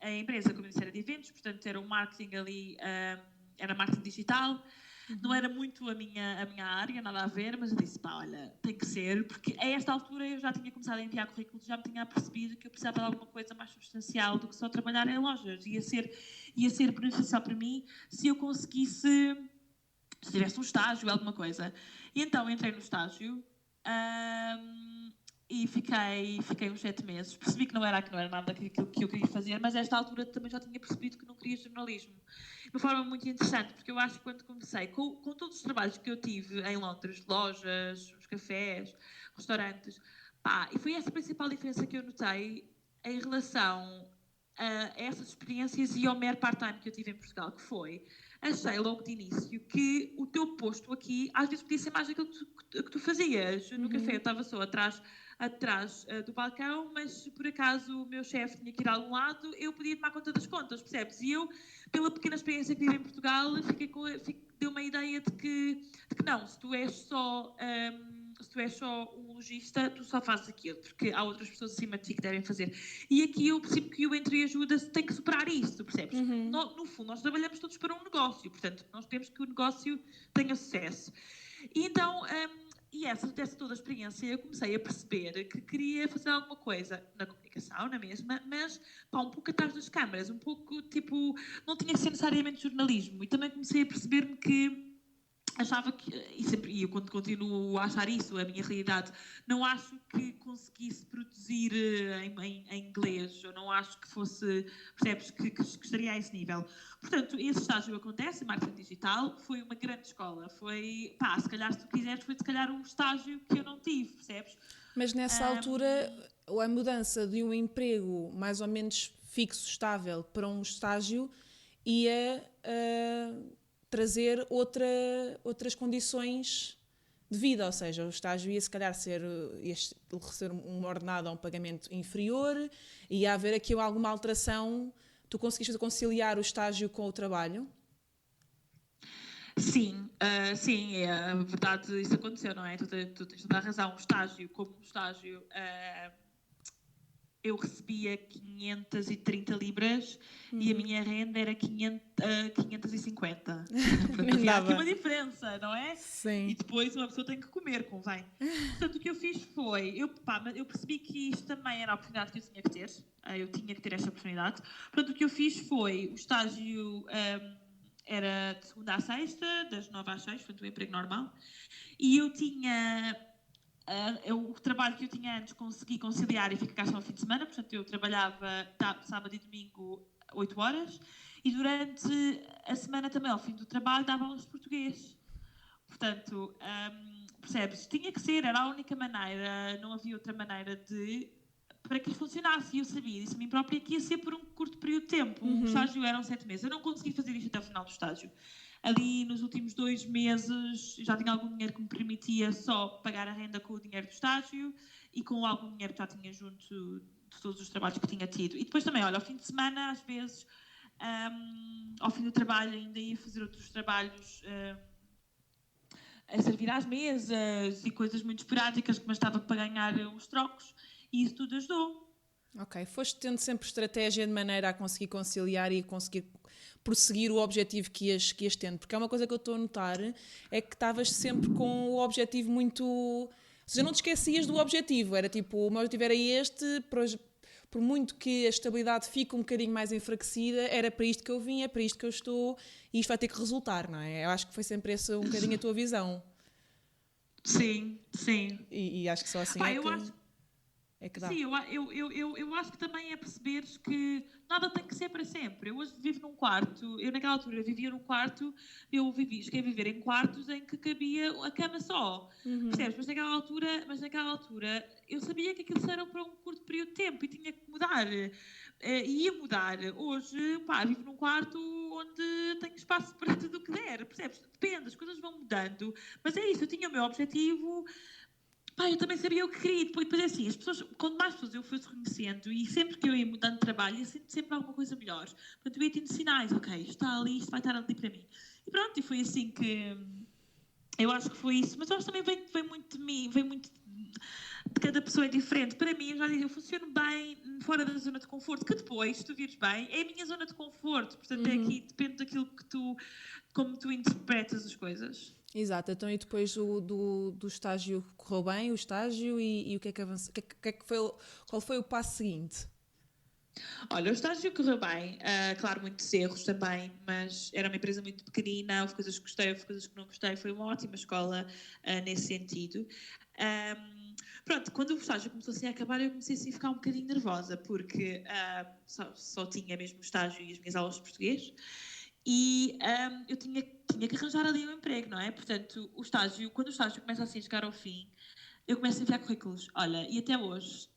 S2: a empresa, como eu disse, era de eventos, portanto era um marketing ali, era marketing digital. Não era muito a minha área, nada a ver, mas eu disse, olha, tem que ser, porque a esta altura eu já tinha começado a enviar currículos, já me tinha percebido que eu precisava de alguma coisa mais substancial do que só trabalhar em lojas. Ia ser beneficial para mim se eu conseguisse, se tivesse um estágio, alguma coisa. E então entrei no estágio e fiquei uns 7 meses. Percebi que não era nada que eu queria fazer, mas a esta altura também já tinha percebido que não queria jornalismo. De uma forma muito interessante, porque eu acho que quando comecei, com todos os trabalhos que eu tive em Londres, lojas, os cafés, restaurantes, e foi essa a principal diferença que eu notei em relação a essas experiências e ao mero part-time que eu tive em Portugal, que foi, achei logo de início que o teu posto aqui às vezes podia ser mais aquilo que tu fazias. No café eu estava só atrás do balcão, mas por acaso o meu chefe tinha que ir a algum lado, eu podia tomar conta das contas, percebes? E eu, pela pequena experiência que tive em Portugal, deu uma ideia de que não, se tu és só um lojista, tu só fazes aquilo, porque há outras pessoas acima de ti que devem fazer. E aqui eu percebo que o entreajuda tem que superar isso, percebes? No fundo, nós trabalhamos todos para um negócio, portanto, nós queremos que o negócio tenha sucesso. E então, dessa toda a experiência, eu comecei a perceber que queria fazer alguma coisa na comunicação, na mesma, mas um pouco atrás das câmaras, um pouco, tipo, não tinha que ser necessariamente jornalismo. E também comecei a perceber-me que achava que, e eu continuo a achar isso, a minha realidade, não acho que conseguisse produzir em inglês, eu não acho que fosse, percebes, que estaria a esse nível. Portanto, esse estágio acontece, em marketing digital, foi uma grande escola, foi, se calhar se tu quiseres, foi se calhar um estágio que eu não tive, percebes?
S1: Mas nessa altura, a mudança de um emprego mais ou menos fixo, estável, para um estágio, ia trazer outras condições de vida, ou seja, o estágio ia se calhar receber um ordenado a um pagamento inferior, ia haver aqui alguma alteração. Tu conseguiste conciliar o estágio com o trabalho?
S2: Sim, é verdade, isso aconteceu, não é? Tu tens toda a razão, como um estágio, eu recebia 530 libras e a minha renda era 550. Portanto, havia aqui uma diferença, não é?
S1: Sim.
S2: E depois uma pessoa tem que comer, convém. Portanto, o que eu fiz foi, eu percebi que isto também era a oportunidade que eu tinha que ter, eu tinha que ter esta oportunidade. Portanto, o que eu fiz foi, o estágio era de segunda à sexta, das 9 às 6, portanto, um emprego normal, e eu tinha... o trabalho que eu tinha antes consegui conciliar e ficar só ao fim de semana, portanto eu trabalhava sábado e domingo 8 horas e durante a semana também ao fim do trabalho dava aulas de português. Portanto, percebes? Tinha que ser, era a única maneira, não havia outra maneira de para que isso funcionasse. E eu sabia, disse a mim própria, que ia ser por um curto período de tempo. O estágio eram 7 meses. Eu não consegui fazer isto até o final do estágio. Ali, nos últimos 2 meses, já tinha algum dinheiro que me permitia só pagar a renda com o dinheiro do estágio e com algum dinheiro que já tinha junto de todos os trabalhos que tinha tido. E depois também, olha, ao fim de semana, às vezes, ao fim do trabalho, ainda ia fazer outros trabalhos... a servir às mesas e coisas muito esporádicas, mas estava para ganhar uns trocos, e isso tudo ajudou.
S1: Ok, foste tendo sempre estratégia de maneira a conseguir conciliar e conseguir prosseguir o objetivo que ias tendo, porque é uma coisa que eu estou a notar, é que estavas sempre com o objetivo muito... Ou seja, não te esquecias do objetivo, era tipo, o meu objetivo era este, por muito que a estabilidade fique um bocadinho mais enfraquecida, era para isto que eu vim, é para isto que eu estou, e isto vai ter que resultar, não é? Eu acho que foi sempre essa um bocadinho a tua visão.
S2: Sim, sim.
S1: E acho que só assim é que dá.
S2: Sim, eu acho que também é perceberes que nada tem que ser para sempre. Eu hoje vivo num quarto, eu naquela altura vivia num quarto, cheguei a viver em quartos em que cabia a cama só. Percebes? Mas naquela altura eu sabia que aquilo era para um curto período de tempo e tinha que mudar. Ia mudar. Hoje, vivo num quarto onde tenho espaço para tudo o que der. Percebes? Depende, as coisas vão mudando. Mas é isso, eu tinha o meu objetivo. Eu também sabia o que queria. Depois é assim, quanto mais pessoas eu fosse reconhecendo, e sempre que eu ia mudando de trabalho, ia sempre alguma coisa melhor. Portanto, eu ia tendo sinais, ok, isto está ali, isto vai estar ali para mim. E pronto, e foi assim que... Eu acho que foi isso. Mas eu acho que também vem muito de mim, vem muito de cada pessoa é diferente. Para mim, eu já digo, eu funciono bem fora da zona de conforto, que depois, se tu vires bem, é a minha zona de conforto. Portanto, é aqui, depende daquilo que como tu interpretas as coisas.
S1: Exato, então e depois do estágio correu bem, o estágio, e o que é que avançou? Qual foi o passo seguinte?
S2: Olha, o estágio correu bem, claro, muitos erros também, mas era uma empresa muito pequenina, houve coisas que gostei, houve coisas que não gostei, foi uma ótima escola nesse sentido. Pronto, quando o estágio começou assim a acabar, eu comecei assim a ficar um bocadinho nervosa, porque só tinha mesmo o estágio e as minhas aulas de português, e eu tinha que arranjar ali um emprego, não é? Portanto, quando o estágio começa assim a chegar ao fim, eu começo a enviar currículos. Olha, e até hoje,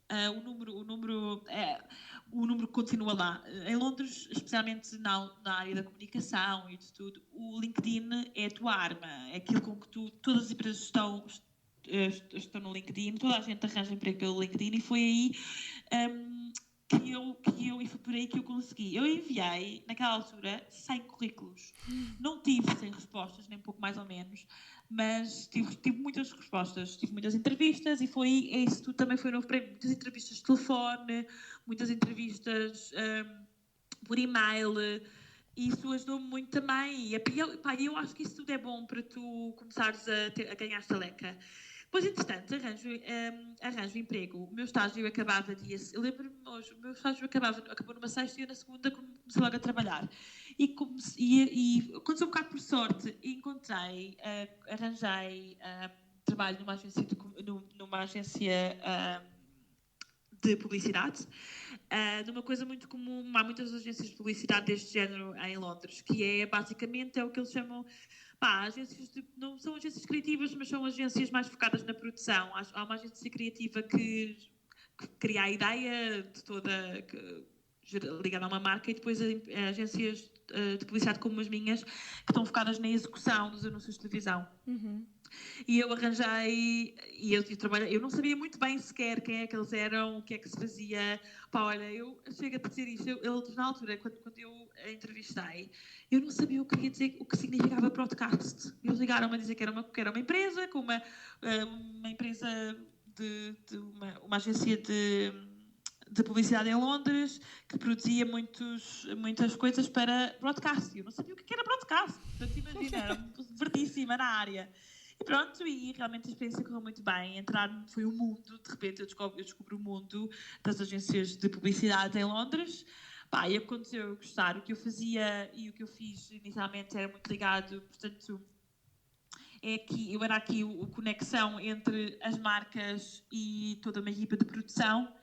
S2: o número continua lá. Em Londres, especialmente na área da comunicação e de tudo, o LinkedIn é a tua arma. É aquilo com que todas as empresas estão no LinkedIn, toda a gente arranja emprego pelo LinkedIn, e foi aí e foi por aí que eu consegui. Eu enviei, naquela altura, 100 currículos. Não tive 100 respostas, nem pouco mais ou menos, mas tive muitas respostas, tive muitas entrevistas, e isso tudo também foi novo para mim. Muitas entrevistas de telefone, muitas entrevistas por e-mail, e isso ajudou-me muito também. E eu acho que isso tudo é bom para tu começares a ganhar estaleca. Depois, entretanto, arranjo emprego. O meu estágio acabava eu lembro-me hoje, o meu estágio acabou numa sexta, e eu na segunda comecei logo a trabalhar. E aconteceu um bocado por sorte, arranjei trabalho numa agência de publicidade, numa coisa muito comum. Há muitas agências de publicidade deste género em Londres, que basicamente é o que eles chamam... agências não são agências criativas, mas são agências mais focadas na produção. Há uma agência criativa que cria a ideia de toda... ligada a uma marca, e depois agências de publicidade como as minhas, que estão focadas na execução dos anúncios de televisão. E eu arranjei, e eu trabalhei, eu não sabia muito bem sequer quem é que eles eram, o que é que se fazia. Olha, eu chego a dizer isto, eles na altura, quando eu a entrevistei, eu não sabia o que queria dizer, o que significava broadcast. Eles ligaram-me a dizer que era uma empresa, com uma empresa uma agência de publicidade em Londres, que produzia muitas coisas para broadcast. Eu não sabia o que era broadcast. Portanto, imagina, era verdíssima na área. E pronto, e realmente a experiência correu muito bem. Foi um mundo, de repente eu descobri o mundo das agências de publicidade em Londres. E aconteceu eu gostar. O que eu fazia e o que eu fiz inicialmente era muito ligado, portanto, eu era aqui o conexão entre as marcas e toda uma equipa de produção.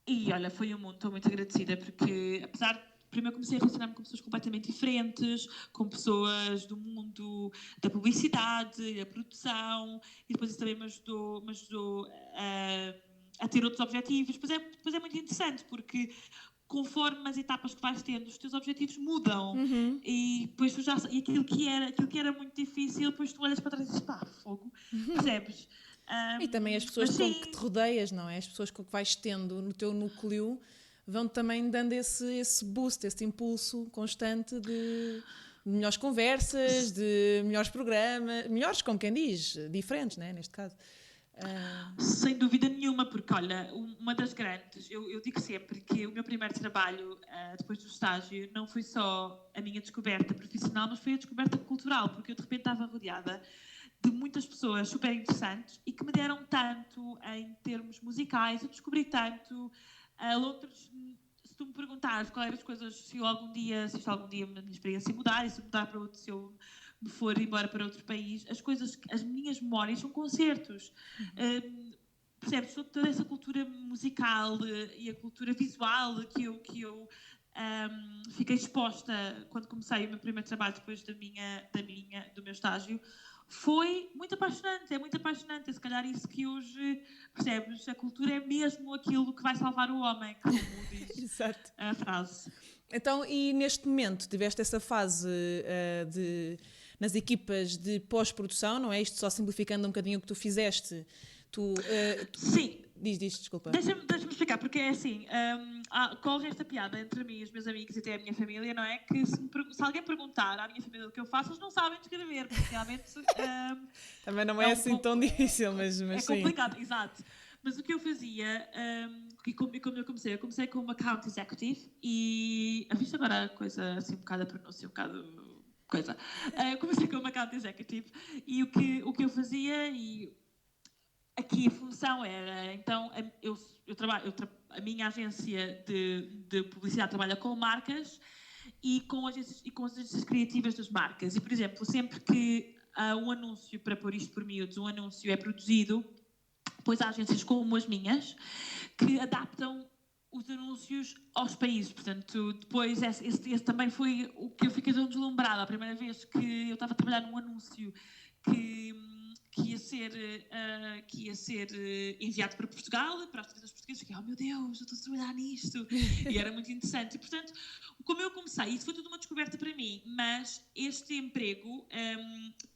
S2: E olha, foi um mundo, estou muito agradecida, porque primeiro comecei a relacionar-me com pessoas completamente diferentes, com pessoas do mundo da publicidade, da produção, e depois isso também me ajudou a ter outros objetivos. Depois é muito interessante, porque conforme as etapas que vais tendo, os teus objetivos mudam. E depois tu já... E aquilo que era muito difícil, depois tu olhas para trás e dizes, pá, fogo, percebes?
S1: E também as pessoas com que te rodeias, não é? As pessoas com que vais tendo no teu núcleo vão também dando esse boost, esse impulso constante de melhores conversas, de melhores programas, melhores, como quem diz, diferentes, né, neste caso.
S2: Sem dúvida nenhuma, porque olha, uma das grandes, eu digo sempre que o meu primeiro trabalho depois do estágio não foi só a minha descoberta profissional, mas foi a descoberta cultural, porque eu de repente estava rodeada de muitas pessoas super interessantes e que me deram tanto em termos musicais. Eu descobri tanto. Londres, se tu me perguntares quais eram as coisas, se isto algum dia a minha experiência mudar, e se mudar para outro, se eu me for embora para outro país, as minhas memórias são concertos. Percebes? Toda essa cultura musical e a cultura visual que eu fiquei exposta quando comecei o meu primeiro trabalho depois do meu estágio. Foi muito apaixonante, é muito apaixonante. É se calhar isso que hoje, percebes, a cultura é mesmo aquilo que vai salvar o homem, como diz a frase.
S1: Então, e neste momento, tiveste essa fase nas equipas de pós-produção, não é? Isto só simplificando um bocadinho o que tu fizeste.
S2: Sim.
S1: Diz, desculpa.
S2: Deixa-me explicar, porque é assim, corre esta piada entre mim e os meus amigos e até a minha família, não é? Que se alguém perguntar à minha família o que eu faço, eles não sabem descrever, porque realmente...
S1: Também não é assim tão difícil, mas
S2: é
S1: sim.
S2: complicado, exato. Mas o que eu fazia, e como eu comecei como account executive, e a vista agora a coisa, assim, um bocado a pronúncia, um bocado coisa. Comecei como account executive, e o que eu fazia, e aqui a função era, então, a minha agência de publicidade trabalha com marcas e com as agências criativas das marcas. E, por exemplo, sempre que um anúncio, para pôr isto por miúdos, um anúncio é produzido, depois há agências como as minhas que adaptam os anúncios aos países. Portanto, depois esse também foi o que eu fiquei deslumbrada. A primeira vez que eu estava a trabalhar num anúncio que ia ser enviado para Portugal, para as televisões portuguesas, fiquei, oh meu Deus, eu estou a trabalhar nisto. E era muito interessante. E, portanto, como eu comecei, isso foi tudo uma descoberta para mim, mas este emprego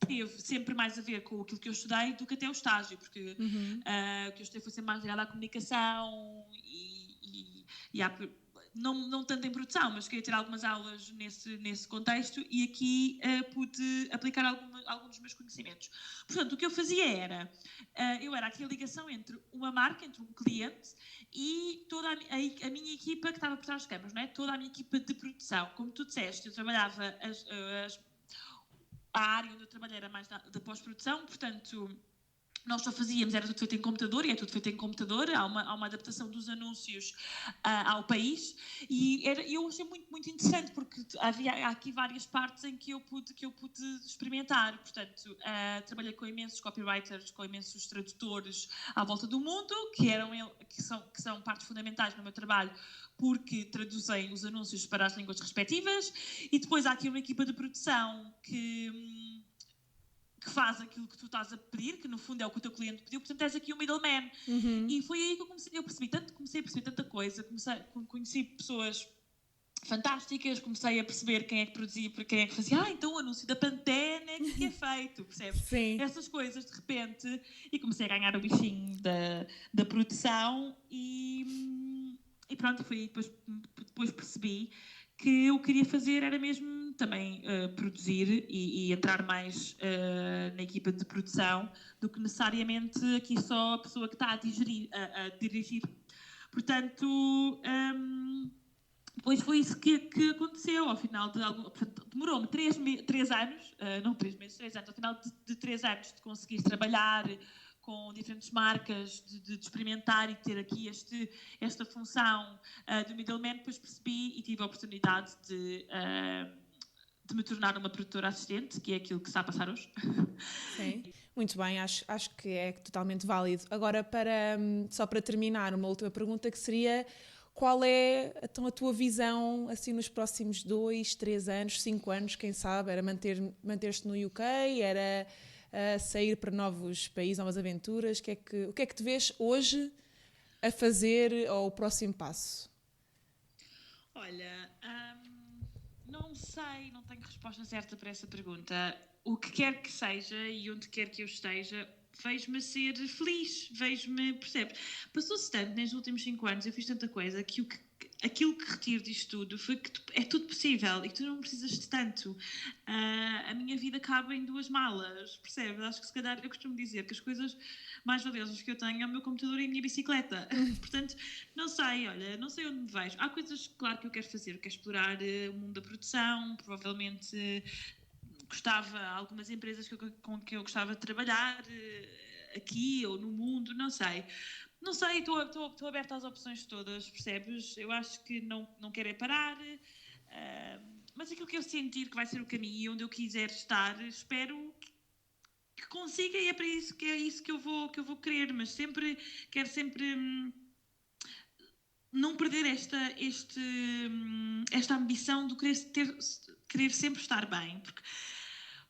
S2: teve sempre mais a ver com aquilo que eu estudei do que até o estágio, porque o que eu estudei foi sempre mais ligado à comunicação não tanto em produção, mas queria ter algumas aulas nesse contexto e aqui pude aplicar alguns dos meus conhecimentos. Portanto, o que eu fazia era, eu era aqui a ligação entre uma marca, entre um cliente e toda a minha equipa que estava por trás das câmaras, não é? Toda a minha equipa de produção. Como tu disseste, eu trabalhava, a área onde eu trabalhei era mais da pós-produção, portanto... Nós só fazíamos, era tudo feito em computador, e é tudo feito em computador, há uma adaptação dos anúncios ao país, e eu achei muito, muito interessante, porque há aqui várias partes em que eu pude experimentar. Portanto, trabalhei com imensos copywriters, com imensos tradutores à volta do mundo, que são partes fundamentais no meu trabalho, porque traduzem os anúncios para as línguas respectivas, e depois há aqui uma equipa de produção que faz aquilo que tu estás a pedir, que no fundo é o que o teu cliente pediu, portanto és aqui o middleman. E foi aí que comecei a perceber tanta coisa, conheci pessoas fantásticas, comecei a perceber quem é que produzia, quem é que fazia, então o anúncio da Pantene é que é feito, percebes?
S1: Sim.
S2: Essas coisas de repente, e comecei a ganhar o bichinho da produção e pronto, depois percebi que eu queria fazer era mesmo também produzir e entrar mais na equipa de produção do que necessariamente aqui só a pessoa que está a dirigir. Portanto, depois foi isso que aconteceu ao final de algum... Portanto, demorou-me 3 anos, não 3 meses, 3 anos, ao final de 3 anos de conseguir trabalhar com diferentes marcas, de experimentar e ter aqui esta função do middleman, depois percebi e tive a oportunidade de me tornar uma produtora assistente, que é aquilo que está a passar hoje.
S1: Sim, muito bem, acho que é totalmente válido. Agora, só para terminar, uma última pergunta que seria: qual é então a tua visão assim nos próximos 2, 3 anos, 5 anos, quem sabe? Era manter-te no UK? Era sair para novos países, novas aventuras? O que é que te vês hoje a fazer ou o próximo passo?
S2: Olha, não sei, não tenho resposta certa para essa pergunta. O que quer que seja e onde quer que eu esteja, vejo-me a ser feliz, vejo-me, percebes? Passou-se tanto nestes últimos 5 anos, eu fiz tanta coisa que aquilo que retiro disto tudo foi que é tudo possível e que tu não precisas de tanto. A minha vida cabe em 2 malas, percebes? Acho que se calhar eu costumo dizer que as coisas mais valiosas que eu tenho é o meu computador e a minha bicicleta. Portanto, não sei, olha, não sei onde me vejo. Há coisas, claro, que eu quero fazer. Eu quero explorar o mundo da produção, provavelmente gostava, algumas empresas com que eu gostava de trabalhar aqui ou no mundo, não sei. Não sei, estou aberta às opções todas, percebes? Eu acho que não quero é parar, mas aquilo que eu sentir que vai ser o caminho e onde eu quiser estar, espero que consiga e é para isso que é isso que eu vou querer, mas quero sempre não perder esta ambição de querer sempre estar bem,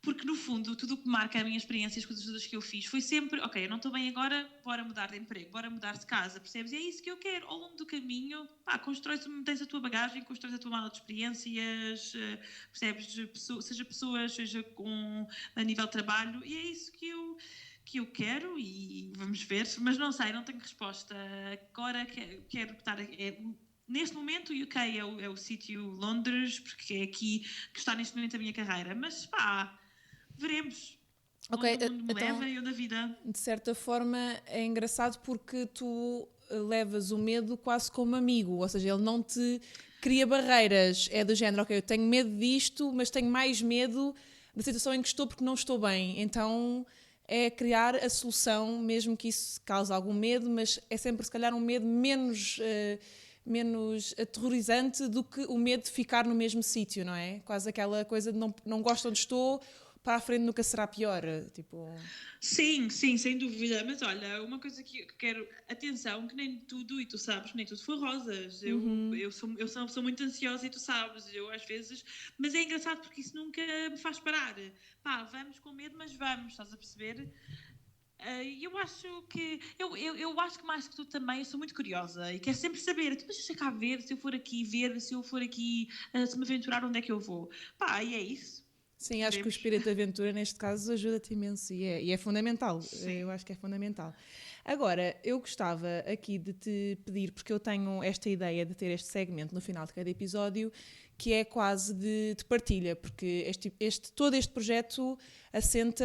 S2: porque no fundo tudo o que marca a minha experiência, as coisas todas que eu fiz, foi sempre, ok, eu não estou bem agora, bora mudar de emprego, bora mudar de casa, percebes? E é isso que eu quero, ao longo do caminho, tens a tua bagagem, constróis a tua mala de experiências, percebes? Seja pessoas, seja a nível de trabalho, e é isso que eu quero e vamos ver, mas não sei, não tenho resposta. Agora quero estar... Neste momento, o UK é o sítio Londres, porque é aqui que está neste momento a minha carreira, mas veremos
S1: Ok,
S2: onde o mundo me
S1: então,
S2: leva e onde a vida.
S1: de certa forma é engraçado porque tu levas o medo quase como amigo, ou seja, ele não te cria barreiras, é do género, ok, eu tenho medo disto, mas tenho mais medo da situação em que estou porque não estou bem, então é criar a solução, mesmo que isso cause algum medo, mas é sempre se calhar um medo menos aterrorizante do que o medo de ficar no mesmo sítio, não é? Quase aquela coisa de não gosto onde estou, para a frente nunca será pior, tipo...
S2: Sim, sim, sem dúvida. Mas olha, uma coisa que quero. Atenção, que nem tudo, e tu sabes, nem tudo foi rosas. Eu sou muito ansiosa e tu sabes, eu às vezes. Mas é engraçado porque isso nunca me faz parar. Vamos com medo, mas vamos, estás a perceber? Eu acho que. Eu acho que mais que tu também, eu sou muito curiosa e quero sempre saber. Mas deixa cá ver, se eu for aqui ver, se eu for aqui, se me aventurar, onde é que eu vou? E é isso.
S1: Sim, acho que o espírito de aventura neste caso ajuda-te imenso e é fundamental.
S2: Sim.
S1: Eu acho que é fundamental. Agora, eu gostava aqui de te pedir, porque eu tenho esta ideia de ter este segmento no final de cada episódio, que é quase de partilha, porque todo este projeto assenta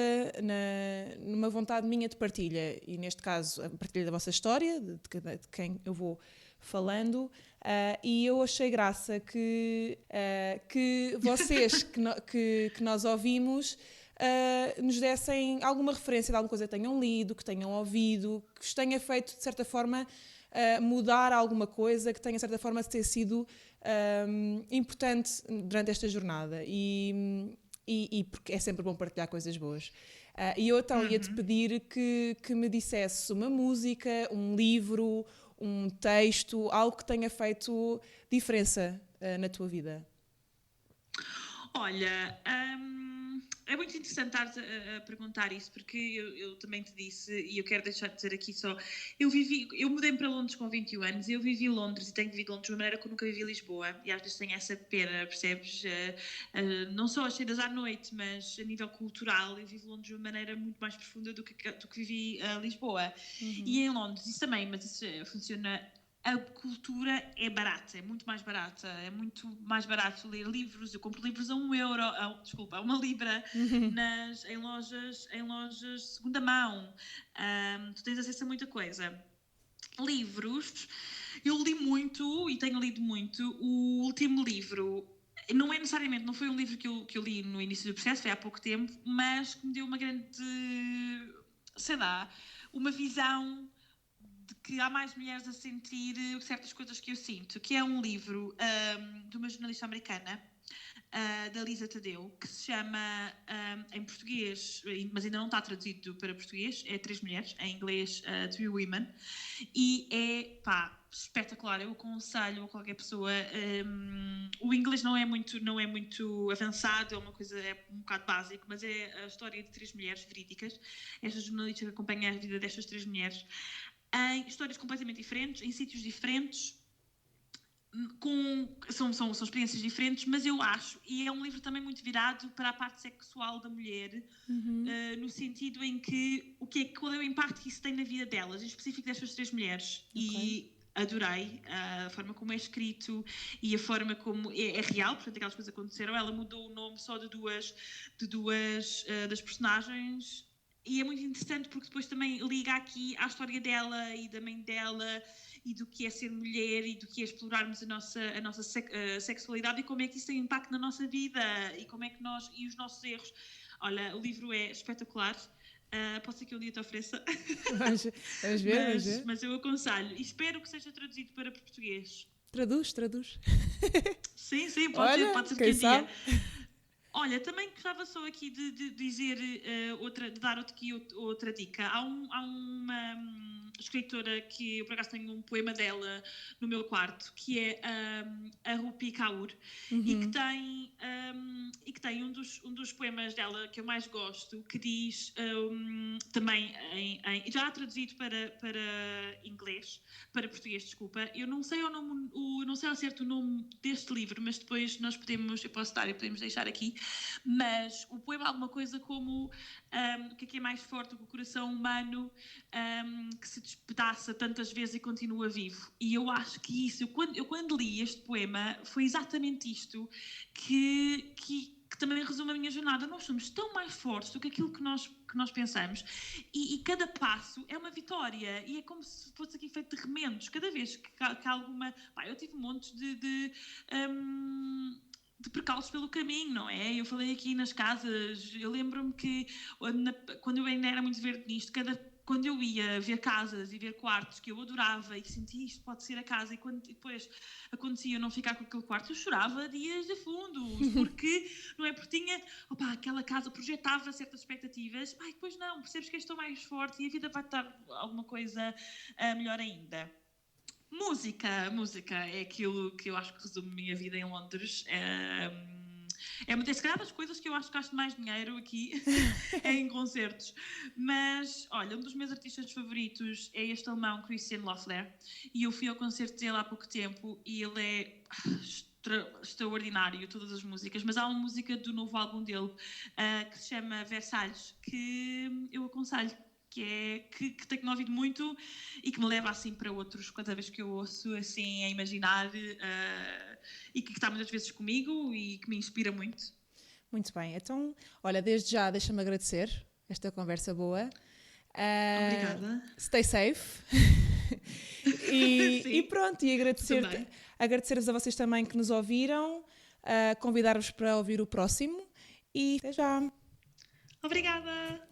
S1: numa vontade minha de partilha, e neste caso a partilha da vossa história, de quem eu vou falando, e eu achei graça que vocês que nós ouvimos nos dessem alguma referência de alguma coisa que tenham lido, que tenham ouvido, que vos tenha feito de certa forma mudar alguma coisa, que tenha de certa forma ter sido importante durante esta jornada e porque é sempre bom partilhar coisas boas. E eu então ia-te pedir que me dissesse uma música, um livro, um texto, algo que tenha feito diferença na tua vida.
S2: Olha, é muito interessante estar a perguntar isso, porque eu também te disse, e eu quero deixar de dizer aqui só, eu mudei-me para Londres com 21 anos, eu vivi Londres e tenho vivido Londres de uma maneira que eu nunca vivi Lisboa, e às vezes tenho essa pena, percebes? Não só as saídas à noite, mas a nível cultural, eu vivo Londres de uma maneira muito mais profunda do que vivi Lisboa. E em Londres, isso também, mas isso funciona... A cultura é barata, é muito mais barata, é muito mais barato ler livros. Eu compro livros a €1, a 1 libra, em lojas de segunda mão. Tu tens acesso a muita coisa. Livros, eu li muito e tenho lido muito. O último livro, não foi um livro que eu li no início do processo, foi há pouco tempo, mas que me deu uma grande, sei lá, uma visão de que há mais mulheres a sentir certas coisas que eu sinto, que é um livro de uma jornalista americana, da Lisa Tadeu, que se chama, em português, mas ainda não está traduzido para português, é 3 mulheres, em inglês 3 Women, e é, espetacular, eu aconselho a qualquer pessoa. O inglês não é muito avançado, é um bocado básico, mas é a história de 3 mulheres verídicas, esta jornalista que acompanha a vida destas 3 mulheres. em histórias completamente diferentes, em sítios diferentes, são experiências diferentes, mas eu acho, e é um livro também muito virado para a parte sexual da mulher, no sentido em que, qual é o impacto que isso tem na vida delas, em específico destas 3 mulheres. E adorei a forma como é escrito e a forma como é real, portanto aquelas coisas aconteceram. Ela mudou o nome só de duas das personagens, e é muito interessante porque depois também liga aqui à história dela e da mãe dela e do que é ser mulher e do que é explorarmos a nossa sexualidade e como é que isso tem impacto na nossa vida e como é que e os nossos erros. Olha, o livro é espetacular. Pode ser que um dia te ofereça.
S1: Vamos ver.
S2: Mas eu aconselho e espero que seja traduzido para português.
S1: Traduz.
S2: Sim, pode ser que um dia. Olha, também gostava só aqui de dizer de dar aqui outra dica. Há uma escritora que eu por acaso tenho um poema dela no meu quarto, que é a Rupi Kaur, e que tem um dos poemas dela que eu mais gosto, que diz também já traduzido para inglês, para português, desculpa. Eu não sei não sei ao certo o nome deste livro, mas depois eu posso dar e podemos deixar aqui. Mas o poema é alguma coisa como o que é mais forte do que o coração humano, que se despedaça tantas vezes e continua vivo. E eu acho que isso, eu quando li este poema, foi exatamente isto que também resume a minha jornada. Nós somos tão mais fortes do que aquilo que nós pensamos, e cada passo é uma vitória, e é como se fosse aqui feito de remendos. Cada vez que há alguma... eu tive montes de percalços pelo caminho, não é? Eu falei aqui nas casas, eu lembro-me que quando eu ainda era muito verde nisto, quando eu ia ver casas e ver quartos que eu adorava e sentia isto pode ser a casa, e depois acontecia eu não ficar com aquele quarto, eu chorava dias de fundo, porque não é? Porque tinha, aquela casa projetava certas expectativas, depois não, percebes que estou mais forte e a vida vai estar alguma coisa melhor ainda. Música é aquilo que eu acho que resume a minha vida em Londres. É uma das coisas que eu acho que gasto mais dinheiro aqui é em concertos. Mas, olha, um dos meus artistas favoritos é este alemão, Christian Loeffler, e eu fui ao concerto dele há pouco tempo e ele é extraordinário, todas as músicas, mas há uma música do novo álbum dele que se chama Versalhes, que eu aconselho. Que tenho ouvido muito e que me leva assim para outros cada vez que eu ouço, assim, a imaginar, e que está muitas vezes comigo e que me inspira muito.
S1: Muito bem, então, olha, desde já deixa-me agradecer esta conversa boa.
S2: Obrigada.
S1: Stay safe. E pronto, e agradecer-vos a vocês também que nos ouviram, convidar-vos para ouvir o próximo, e até já.
S2: Obrigada.